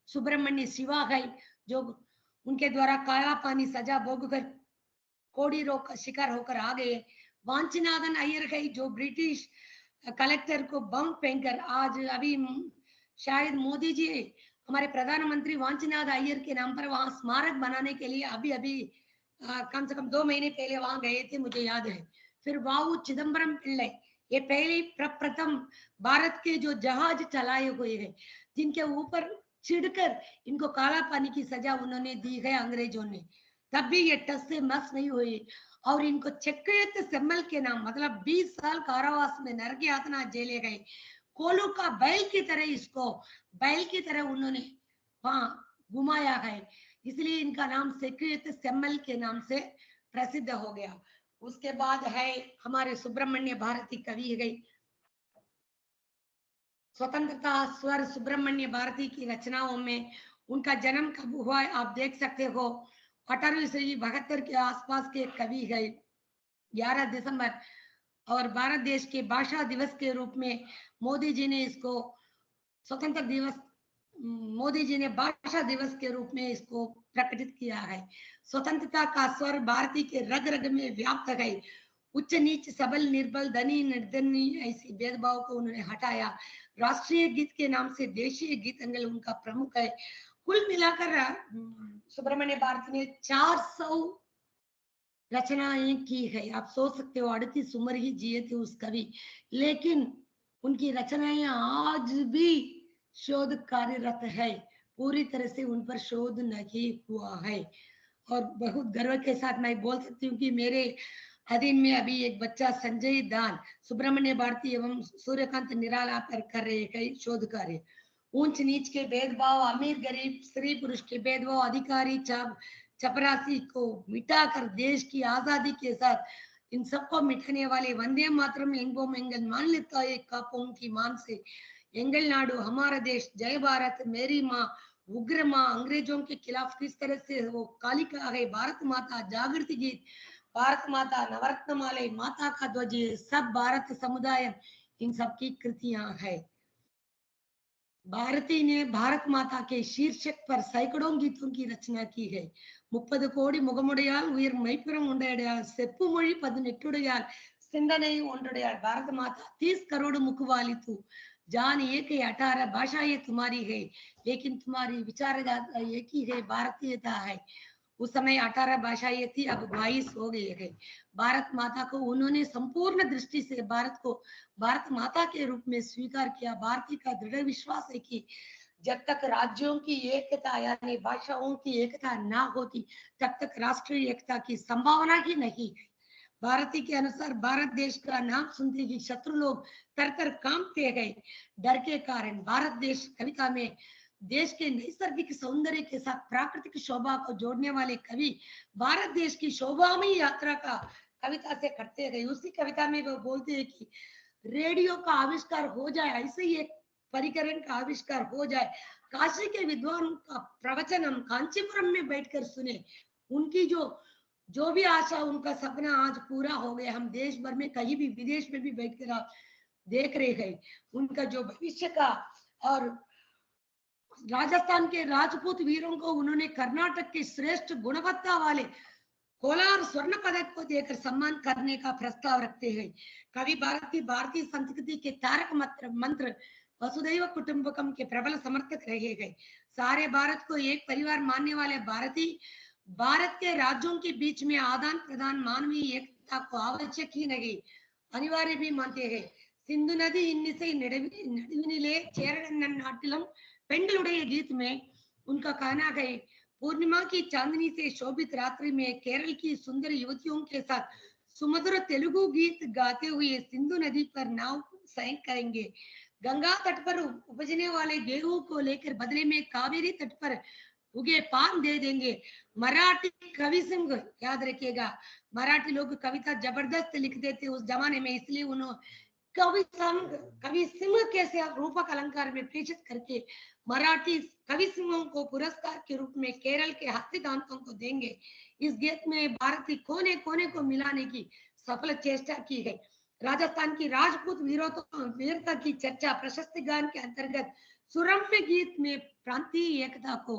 सुब्रमण्य शिवा है जो उनके द्वारा काला पानी सजा भोगकर कोड़ी रोग का शिकार होकर आ गए। वांचनाथन अय्यर है जो ब्रिटिश कलेक्टर को बम फेंककर, आज अभी शायद मोदी जी हमारे प्रधानमंत्री वांचनाथ अय्यर के नाम पर वहां स्मारक बनाने के लिए अभी कम से कम 2 महीने पहले वहां गए थे, मुझे याद है। फिर वाऊ चिदम्बरम पिल्ले, ये पहले प्रथम भारत के जो जहाज चलाए हुए हैं, जिनके ऊपर चिढ़कर इनको काला पानी की सजा उन्होंने दी है अंग्रेजों ने, तब भी ये टस से मस नहीं हुई और इनको चक्रियत सेम्मल के नाम मतलब 20 साल कारावास में नरक यातना जेले गए। कोलू का बैल की तरह इसको बैल की तरह उन्होंने वहां घुमाया है, इसलिए इनका नाम चक्रियत सेम्मल के नाम से प्रसिद्ध हो गया। उसके बाद है हमारे सुब्रमण्य भारती कवि गई, स्वतंत्रता स्वर सुब्रमण्य भारती की रचनाओं में उनका जन्म कब हुआ है आप देख सकते हो। 1872 के आसपास के कवि है। 11 दिसंबर और भारत देश के भाषा दिवस के रूप में मोदी जी ने इसको स्वतंत्र दिवस, मोदी जी ने भाषा दिवस के रूप में इसको प्रकटित किया है। स्वतंत्रता का स्वर भारती के रग रग में व्याप्त है। उच्च नीच सबल निर्बल धनी निर्धनी ऐसी भेदभाव को उन्होंने हटाया। राष्ट्रीय गीत के नाम से देशीय गीत अंगल उनका प्रमुख है। कुल मिलाकर सुब्रमण्य भारती ने 400 रचनाएं की है। आप सोच सकते हो अड़ती उम्र ही जिए थे उस कवि, लेकिन उनकी रचनाएं आज भी शोध कार्यरत है, पूरी तरह से उन पर शोध नहीं हुआ है। और बहुत गर्व के साथ मैं बोल सकती हूँ कि मेरे अधीन में अभी एक बच्चा संजय दान सुब्रमण्य भारती एवं सूर्यकांत निराला पर कर रहे कई शोध कार्य। ऊंच नीच के भेदभाव, अमीर गरीब, स्त्री पुरुष के भेदभाव, अधिकारी चपरासी को मिटाकर देश की आजादी के साथ इन सबको मिटाने वाले वंदे मातरम एंगोम एंगल मान लेता है कापों की मान से एंगल नाडु हमारा देश, जय भारत, मेरी माँ, उग्र माँ, अंग्रेजों के खिलाफ किस तरह से वो कालिका है, भारत माता, जागृति गीत, भारत माता, नवरत्न माले, माता का ध्वज, सब भारत समुदाय, इन सब की कृतियां है। भारती ने भारत माता के शीर्षक पर सैकड़ों गीतों की रचना की है। 30 கோடி முகமுடையால் உயிர் மைப்புறம் உண்டையால் செப்பு மொழி 18 சிந்தனை ஒன்றுடையால் भारत माता 30 करोड़ मुखवाली तू जान एक है 18 भाषाएं तुम्हारी है, लेकिन तुम्हारी विचारधारा एक ही है, भारतीयता है। उस समय 18 भाषाएं थी, अब 22 हो गए है। भारत माता को उन्होंने संपूर्ण दृष्टि से भारत को भारत माता के रूप में स्वीकार किया। भारतीय का दृढ़ विश्वास है कि जब तक राज्यों की एकता यानी भाषाओं की एकता ना होती, तब तक राष्ट्रीय एकता की संभावना ही नहीं है। भारती के अनुसार भारत देश का नाम सुनते ही शत्रु लोग तर कांपते गए। डर के कारण भारत देश कविता में देश के नैसर्गिक सौंदर्य के साथ प्राकृतिक शोभा को जोड़ने वाले कवि भारत देश की शोभामयी यात्रा का कविता से करते गए। उसी कविता में वो बोलते हैं कि रेडियो का आविष्कार हो जाए, ऐसे ही एक परिकरण का आविष्कार हो जाए, काशी के विद्वान का प्रवचन हम कांचीपुरम में बैठकर सुने, उनकी जो भी आशा, उनका सपना आज पूरा हो गया। हम देश भर में कहीं भी विदेश में भी बैठकर आप देख रहे हैं उनका जो भविष्य का। और राजस्थान के राजपूत वीरों को उन्होंने कर्नाटक के श्रेष्ठ गुणवत्ता वाले कोलार स्वर्ण पदक को देकर सम्मान करने का प्रस्ताव रखते हैं। कवि भारतीय संस्कृति के तारक मंत्र वसुदैव कुटुंबकम के प्रबल समर्थक रहे हैं। सारे भारत को एक परिवार मानने वाले भारत के राज्यों के बीच में आदान प्रदान मानवीय एकता को आवश्यक ही नहीं, अनिवार्य भी मानते हैं। सिंधु नदी इन्निसे नडुविनिले चेरन नाटिलम पेंगलुடைய गीत में उनका कहना है, पूर्णिमा की चांदनी से शोभित रात्रि में केरल की सुंदर युवतियों के साथ सुमधुर तेलुगु गीत गाते हुए सिंधु नदी पर नाव सैर करेंगे। गंगा तट पर उपजने वाले गेहूं को लेकर बदले में कावेरी तट पर उगे पान दे देंगे। मराठी कवि सिंह, याद रखिएगा, मराठी लोग कविता जबरदस्त लिखते थे उस जमाने में, इसलिए उन्होंने कवि सिंह के रूपक अलंकार में प्रेषित करके मराठी कवि सिंहों को पुरस्कार के रूप में केरल के हाथीदांतों को देंगे। इस गीत में भारतीय कोने कोने को मिलाने की सफल चेष्टा की है। राजस्थान की राजपूत वीरता की चर्चा प्रशस्ति गान के अंतर्गत सुरम्य गीत में प्रांतीय एकता को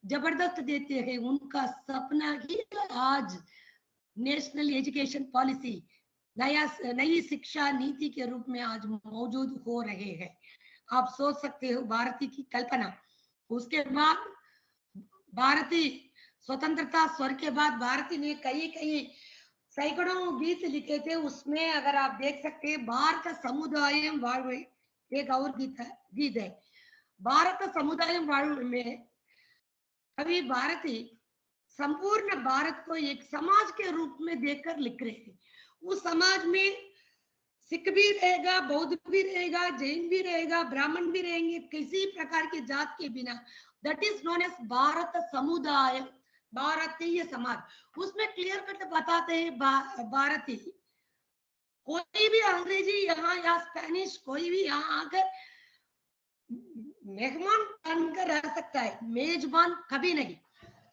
जबरदस्त देते हैं। उनका सपना ही आज नेशनल एजुकेशन पॉलिसी, नई शिक्षा नीति के रूप में आज मौजूद हो रहे हैं। आप सोच सकते हो भारती की कल्पना। उसके बाद भारतीय स्वतंत्रता स्वर के बाद भारती ने कई सैकड़ों गीत लिखे थे। उसमें अगर आप देख सकते हैं भारत समुदाय वाळु, एक और गीत है भारत समुदाय वाळु में कवि भारती संपूर्ण भारत को एक समाज के रूप में देखकर लिख रहे हैं। उस समाज में सिख भी रहेगा, बौद्ध भी रहेगा, जैन भी रहेगा, ब्राह्मण भी रहेंगे, किसी प्रकार की जात के बिना। That is known as Bharat समुदाय, भारतीय समाज। उसमें क्लियर कट बताते हैं भारतीय कोई भी अंग्रेजी यहाँ या स्पेनिश कोई भी यहाँ आकर मेहमान बनकर रह सकता है, मेजबान कभी नहीं।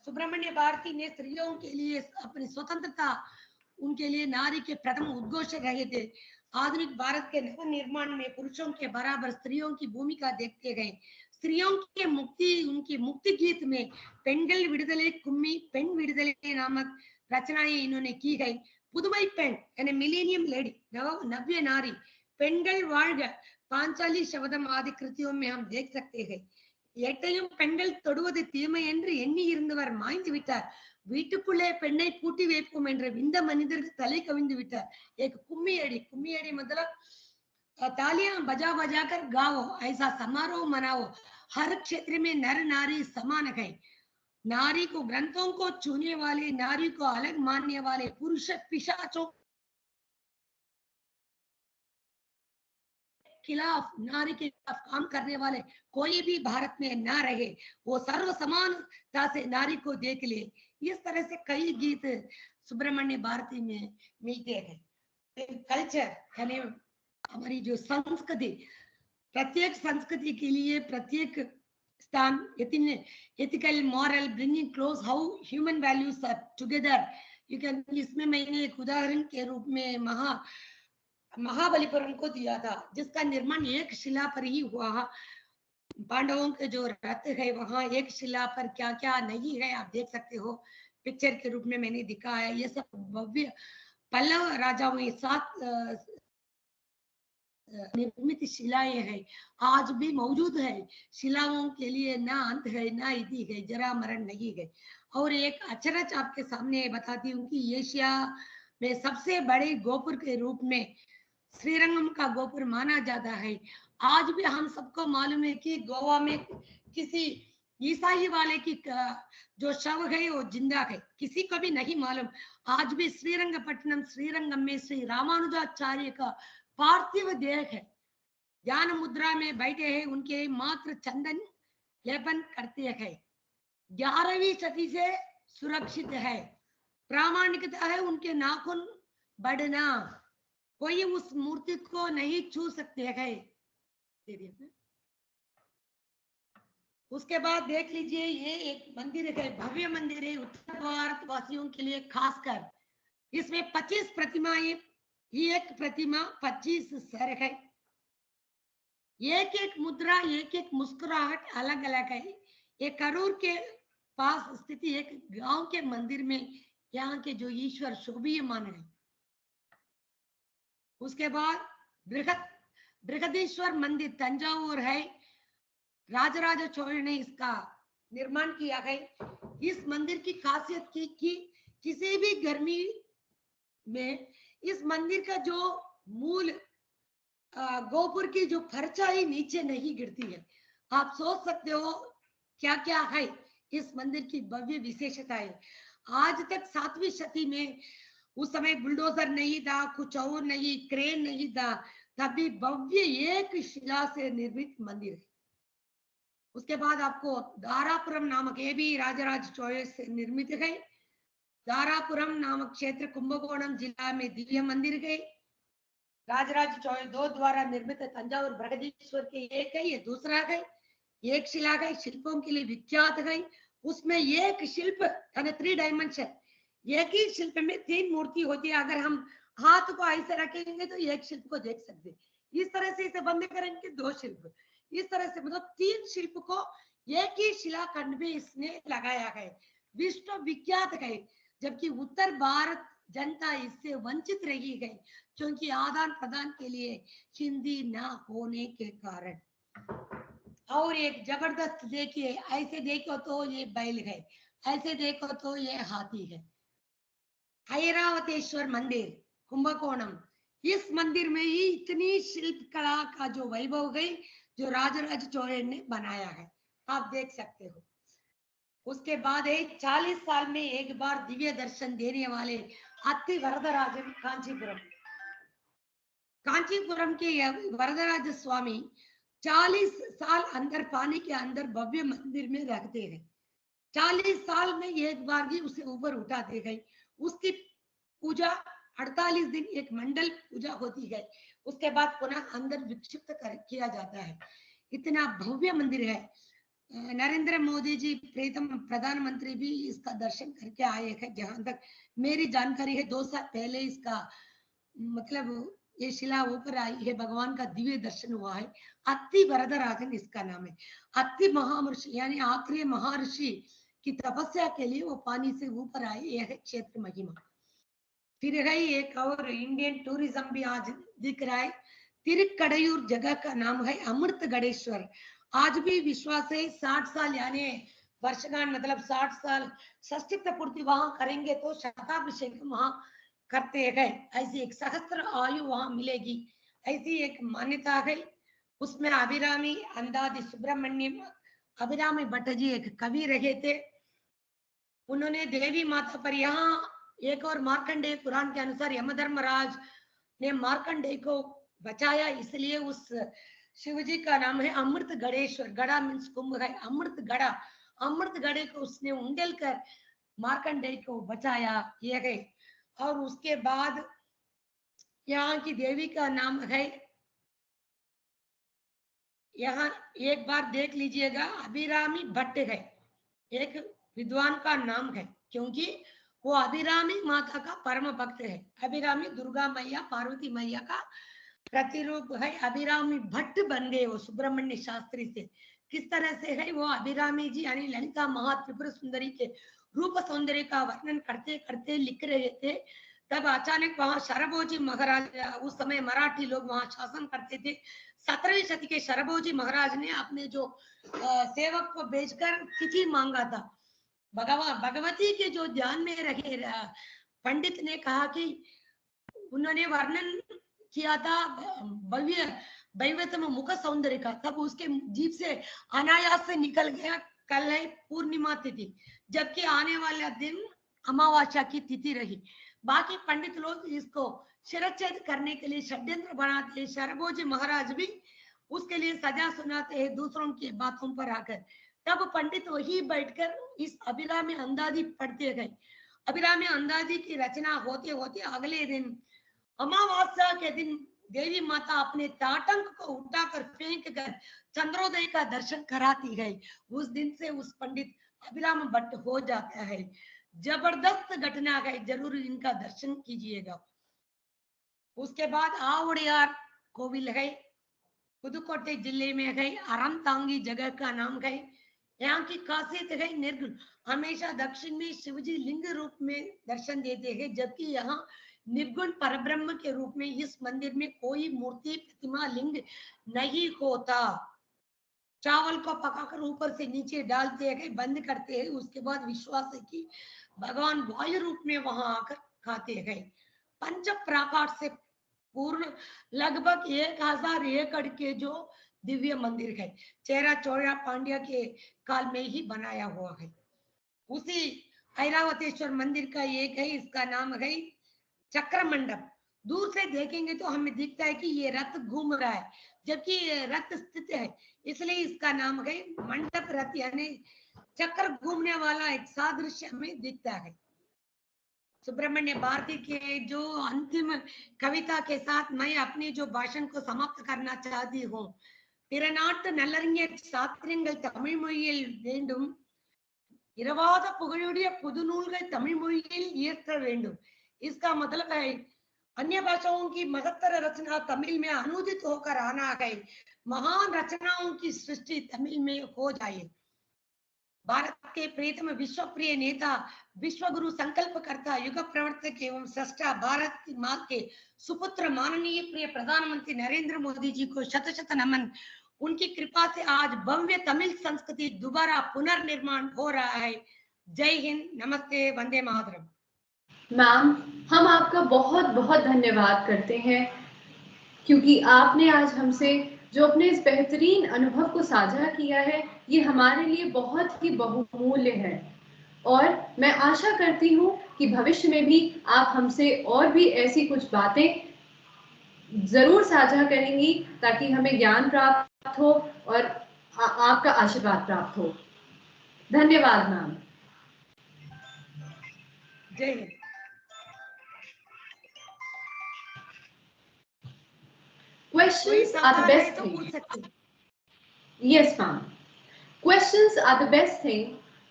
सुब्रमण्य भारती ने स्त्रियों के लिए अपनी स्वतंत्रता, उनके लिए नारी के प्रथम उद्घोष रहे थे। आधुनिक भारत के नव निर्माण में पुरुषों के बराबर स्त्रियों की भूमिका देखते गए। स्त्रियों के उनकी मुक्ति गीत में पेंगल विडुदले कुम्मी, पेन विडुदले नामक रचनाएं इन्होंने की गई। पुदुमई पेन यानी मिलेनियम लेडी, नव्य नारी, पेंगल वाल्ग, पांचाली शब्दम आदि कृतियों में हम देख सकते हैं। எட்டையும் பெண்கள் தொடுவது தீமை என்று எண்ணி இருந்தவர் மாய்ந்து விட்டார். வீட்டுக்குள்ளே பெண்ணை பூட்டி வைப்போம் என்ற விந்த மனிதருக்கு தலை கவிழ்ந்து விட்டார். एक कुम्मी अड़ी मतलब तालियां बजा बजा कर गाओ, ऐसा समारोह मनाओ। हर क्षेत्र में नर नारी समान है। नारी को ग्रंथों को छूने वाले, नारी को अलग मानने वाले, पुरुष पिशाचों खिलाफ, नारी के खिलाफ काम करने वाले कोई भी भारत में ना रहे। वो सर्व समानता से नारी को देख ले। इस तरह से कई गीत सुब्रमण्य भारती में मिलते हैं। कल्चर यानी हमारी जो संस्कृति, प्रत्येक संस्कृति के लिए प्रत्येक स्थान ethical moral bringing close how human values are together. You can, इसमें मैंने एक उदाहरण के रूप में महाबलीपुरम को दिया था, जिसका निर्माण एक शिला पर ही हुआ। पांडवों के जो रथ है वहां एक शिला पर क्या क्या नहीं है आप देख सकते हो, पिक्चर के रूप में मैंने दिखाया। ये सब भव्य पल्लव राजाओं के साथ निर्मित शिलाएं हैं, आज भी मौजूद है। शिलाओं के लिए ना अंत है ना इति है, जरा मरण नहीं है। और एक अचरज आपके सामने बताती हूँ कि एशिया में सबसे बड़े गोपुर के रूप में श्रीरंगम का गोपुर माना जाता है। आज भी हम सबको मालूम है कि गोवा में किसी ईसाई वाले की जो शव है वो जिंदा है, किसी को भी नहीं मालूम। आज भी श्रीरंगपट्टनम श्रीरंगम में श्री रामानुजाचार्य का पार्थिव देह है, ध्यान मुद्रा में बैठे हैं, उनके मात्र चंदन लेपन करते हैं। 11वीं सदी से सुरक्षित है, प्रामाणिकता है उनके नाखून बढ़ना, कोई उस मूर्ति को नहीं छू सकते हैं। उसके बाद देख लीजिए, ये एक मंदिर है, भव्य मंदिर है उत्तर भारत वासियों के लिए खासकर। इसमें 25 प्रतिमाएं, एक प्रतिमा 25 सर है, एक एक मुद्रा, एक एक मुस्कुराहट अलग अलग है। ये करूर के पास स्थित एक गांव के मंदिर में यहाँ के जो ईश्वर शोभीयमान है। उसके बाद बृहदेश्वर मंदिर तंजावुर है, राजराज चोल ने इसका निर्माण किया है। इस मंदिर की खासियत की किसी भी गर्मी में इस मंदिर का जो मूल गोपुर की जो परछाई नीचे नहीं गिरती है। आप सोच सकते हो क्या क्या है इस मंदिर की भव्य विशेषता है। आज तक 7वीं शती में, उस समय बुलडोजर नहीं था, कुछ और नहीं, क्रेन नहीं था, तभी भव्य एक शिला से निर्मित मंदिर है। उसके बाद आपको दारापुरम नामक, ये भी राजराज चोल से निर्मित है। दारापुरम नामक क्षेत्र कुंभकोणम जिला में दिव्य मंदिर है। राजराज चोल 2 द्वारा निर्मित तंजावुर बृहदीश्वर के एक है, ये दूसरा है। एक शिला है, शिल्पों के लिए विख्यात है। उसमें एक शिल्प 3 डायमेंशन, एक ही शिल्प में 3 मूर्ति होती है। अगर हम हाथ को ऐसे रखेंगे तो एक शिल्प को देख सकते, इस तरह से इसे बंद करेंगे 2 शिल्प, इस तरह से मतलब 3 शिल्प को एक ही शिलाखंड में इसने लगाया है, विश्व विख्यात है। जबकि उत्तर भारत जनता इससे वंचित रही है, क्योंकि आदान प्रदान के लिए हिंदी ना होने के कारण। और एक जबरदस्त देखिए, ऐसे देखो तो ये बैल है, ऐसे देखो तो ये हाथी है। ऐरावतेश्वर मंदिर कुंभकोणम, इस मंदिर में ही इतनी शिल्प कला का जो वैभव है जो राजराज चोल ने बनाया है, आप देख सकते हो। उसके बाद 40 साल में एक बार दिव्य दर्शन देने वाले अति वरदराजन कांचीपुरम के वरदराज स्वामी 40 साल अंदर पानी के अंदर भव्य मंदिर में रखते हैं। 40 साल में एक बार ही उसे ऊपर उठाते गए। उसकी पूजा 48 दिन एक मंडल पूजा होती है, उसके बाद पुनः अंदर विक्षिप्त किया जाता है। इतना भव्य मंदिर है। नरेंद्र मोदी जी प्रीतम प्रधानमंत्री भी इसका दर्शन करके आए हैं, जहां तक मेरी जानकारी है। 2 साल पहले इसका मतलब ये शिला ऊपर आई है, भगवान का दिव्य दर्शन हुआ है। अति वरदराजन इसका नाम है। अति महाऋषि यानी आखिरी महर्षि की तपस्या के लिए वो पानी से ऊपर आए, यह है क्षेत्र महिमा। फिर है एक और इंडियन टूरिज्म भी आज दिख रहा है। तिरुकड़यूर जगह का नाम है अमृत गणेश्वर। आज भी विश्वास है 60 साल यानी वर्षगांठ मतलब 60 साल षष्ठी पूर्ति वहां करेंगे तो शताभिषेक वहां करते हैं। ऐसी एक सहस्त्र आयु वहां मिलेगी, ऐसी एक मान्यता है। उसमें अभिरामी अंदादि सुब्रमण्यम अभिरामी भट्ट जी एक कवि रहे थे। उन्होंने देवी माता पर यहाँ एक और मार्कंडेय पुराण के अनुसार यमधर्मराज ने मार्कंडेय को बचाया, इसलिए उस शिव जी का नाम है अमृत गणेश्वर। गड़ा मीन्स कुंभ है, अमृत गड़ा, अमृत गड़े को उसने उंडेल कर मार्कंडेय को बचाया ये है। और उसके बाद यहाँ की देवी का नाम है, यहाँ एक बार देख लीजिएगा, अभिरामी भट्ट है, एक विद्वान का नाम है, क्योंकि वो अभिरामी माता का परम भक्त है। अभिरामी दुर्गा मैया पार्वती मैया का प्रतिरूप है। अभिरामी भट्ट बन गए वो सुब्रमण्य शास्त्री से। किस तरह से है वो अभिरामी जी यानी ललिता महा त्रिपुर सुंदरी के रूप सौंदर्य का वर्णन करते करते लिख रहे थे। तब अचानक वहां शरभोजी महाराज, उस समय मराठी लोग वहां शासन करते थे। 17वीं शती के शरभोजी महाराज ने अपने जो सेवक को भेजकर तिथि मांगा था। भगवती के जो ध्यान में रखे पंडित ने कहा कि उन्होंने वर्णन किया था भव्य भैवतम मुख सौंदर्य का, तब उसके जीभ से अनायास से निकल गया कल है पूर्णिमा तिथि, जबकि आने वाला दिन अमावस्या की तिथि रही। बाकी पंडित लोग इसको शिरच्छेद करने के लिए षड्यंत्र बनाते हैं। शरभोजी महाराज भी उसके लिए सजा सुनाते हैं दूसरों की बातों पर आकर। तब पंडित वही बैठकर इस अभिरामी अंदाजी पढ़ते गए। अभिरामी अंदाजी की रचना होते होते अगले दिन अमावस्या के दिन देवी माता अपने ताटंक को उठाकर फेंक कर चंद्रोदय का दर्शन कराती है। उस दिन से उस पंडित अभिराम भट्ट हो जाता है। जबरदस्त घटना है, जरूर इनका दर्शन कीजिएगा। उसके बाद आवड़ियार कोविल है, पुदुकोट्टई जिले में है, अरमतांगी जगह का नाम है। यहाँ की खासियत है निर्गुण, हमेशा दक्षिण में शिवजी लिंग रूप में दर्शन देते हैं, जबकि यहाँ निर्गुण परब्रह्म के रूप में इस मंदिर में कोई मूर्ति प्रतिमा लिंग नहीं होता। चावल को पकाकर ऊपर से नीचे डालते हैं, बंद करते हैं, उसके बाद विश्वास है कि भगवान वायु रूप में वहां आकर खाते हैं। पंच प्राकार से पूर्ण लगभग 1000 एकड़ के जो दिव्य मंदिर है, चेरा चौरा पांड्या के काल में ही बनाया हुआ है। उसी ऐरावतेश्वर मंदिर का एक है, इसका नाम है चक्र मंडप। दूर से देखेंगे तो हमें दिखता है कि ये रथ घूम रहा है, जबकि रथ स्थित है, इसलिए इसका नाम है मंडप रथ, यानी चक्र घूमने वाला एक सादृश्य हमें दिखता है। सुब्रमण्य भारती के जो अंतिम कविता के साथ मैं अपने जो भाषण को समाप्त करना चाहती हूँ। பிறநாட்டு நல்லறிஞர் சாத்திரங்கள் தமிழ் மொழியில் வேண்டும், இரவாத புகழுடைய புது நூல்கள் தமிழ் மொழியில் இயற்ற வேண்டும்। इसका मतलब है अन्य भाषाओं की महत्तर रचना तमिल में अनुदित होकर आना है, महान रचनाओं की सृष्टि तमिल में हो जाए। भारत के प्रियतम विश्व प्रिय नेता, विश्व गुरु संकल्प करता, युग प्रवर्तक एवं सृष्टा, भारत की मां के सुपुत्र माननीय प्रिय प्रधानमंत्री नरेंद्र मोदी जी को शत शत नमन। उनकी कृपा से आज भव्य तमिल संस्कृति दोबारा पुनर्निर्माण हो रहा है। जय हिंद, नमस्ते, वंदे मातरम। मैम, हम आपका बहुत बहुत धन्यवाद करते हैं, क्योंकि आपने आज हमसे जो अपने इस बेहतरीन अनुभव को साझा किया है, ये हमारे लिए बहुत ही बहुमूल्य है। और मैं आशा करती हूँ कि भविष्य में भी आप हमसे और भी ऐसी कुछ बातें जरूर साझा करेंगी, ताकि हमें ज्ञान प्राप्त हो और आपका आशीर्वाद प्राप्त हो। धन्यवाद मैम। जय Hind. Questions are the best thing. Yes, ma'am. Questions are the best thing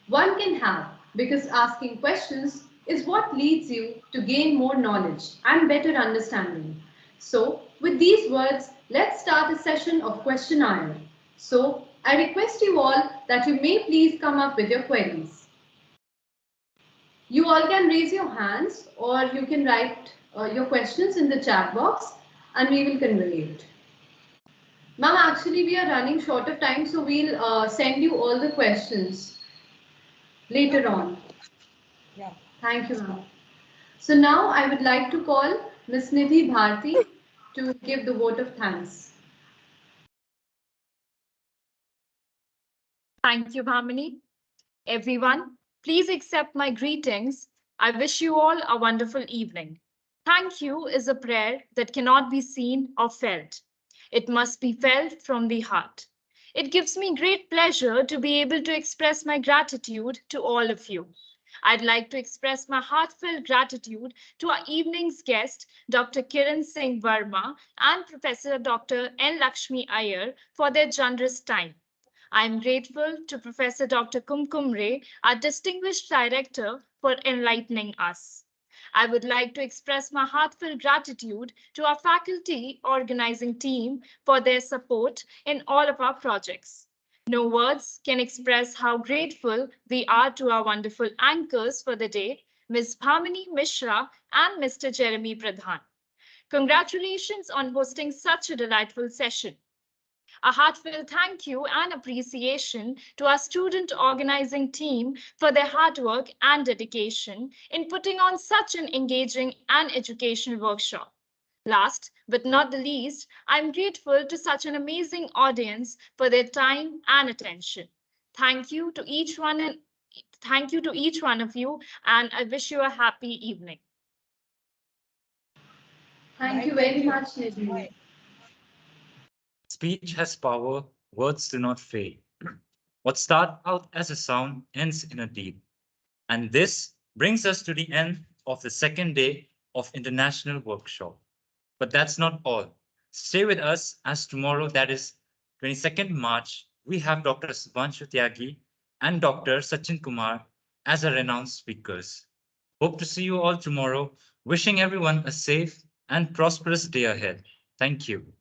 one can have, because asking questions is what leads you to gain more knowledge and better understanding. So, with these words, let's start a session of question iron. So, I request you all that you may please come up with your queries. You all can raise your hands, or you can write your questions in the chat box, and we will convey it. Ma'am, actually we are running short of time, so we'll send you all the questions later on. Yeah. Thank you, ma'am. So now I would like to call Ms. Nidhi Bharti to give the vote of thanks. Thank you, Bhamini. Everyone, please accept my greetings. I wish you all a wonderful evening. Thank you is a prayer that cannot be seen or felt. It must be felt from the heart. It gives me great pleasure to be able to express my gratitude to all of you. I'd like to express my heartfelt gratitude to our evening's guest, Dr. Kiran Singh Verma and Professor Dr. N. Lakshmi Iyer for their generous time. I am grateful to Professor Dr. Kumkum Ray, our distinguished director, for enlightening us. I would like to express my heartfelt gratitude to our faculty organizing team for their support in all of our projects. No words can express how grateful we are to our wonderful anchors for the day, Ms. Bhamini Mishra and Mr. Jeremy Pradhan. Congratulations on hosting such a delightful session. A heartfelt thank you and appreciation to our student organizing team for their hard work and dedication in putting on such an engaging and educational workshop. Last but not the least, I'm grateful to such an amazing audience for their time and attention. Thank you to each one and thank you to each one of you, and I wish you a happy evening. Thank you very much, Nidhi. Speech has power, words do not fade. What starts out as a sound ends in a deed. And this brings us to the end of the second day of International Workshop. But that's not all. Stay with us as tomorrow, that is 22nd March, we have Dr. Subhanshu Tyagi and Dr. Sachin Kumar as our renowned speakers. Hope to see you all tomorrow. Wishing everyone a safe and prosperous day ahead. Thank you.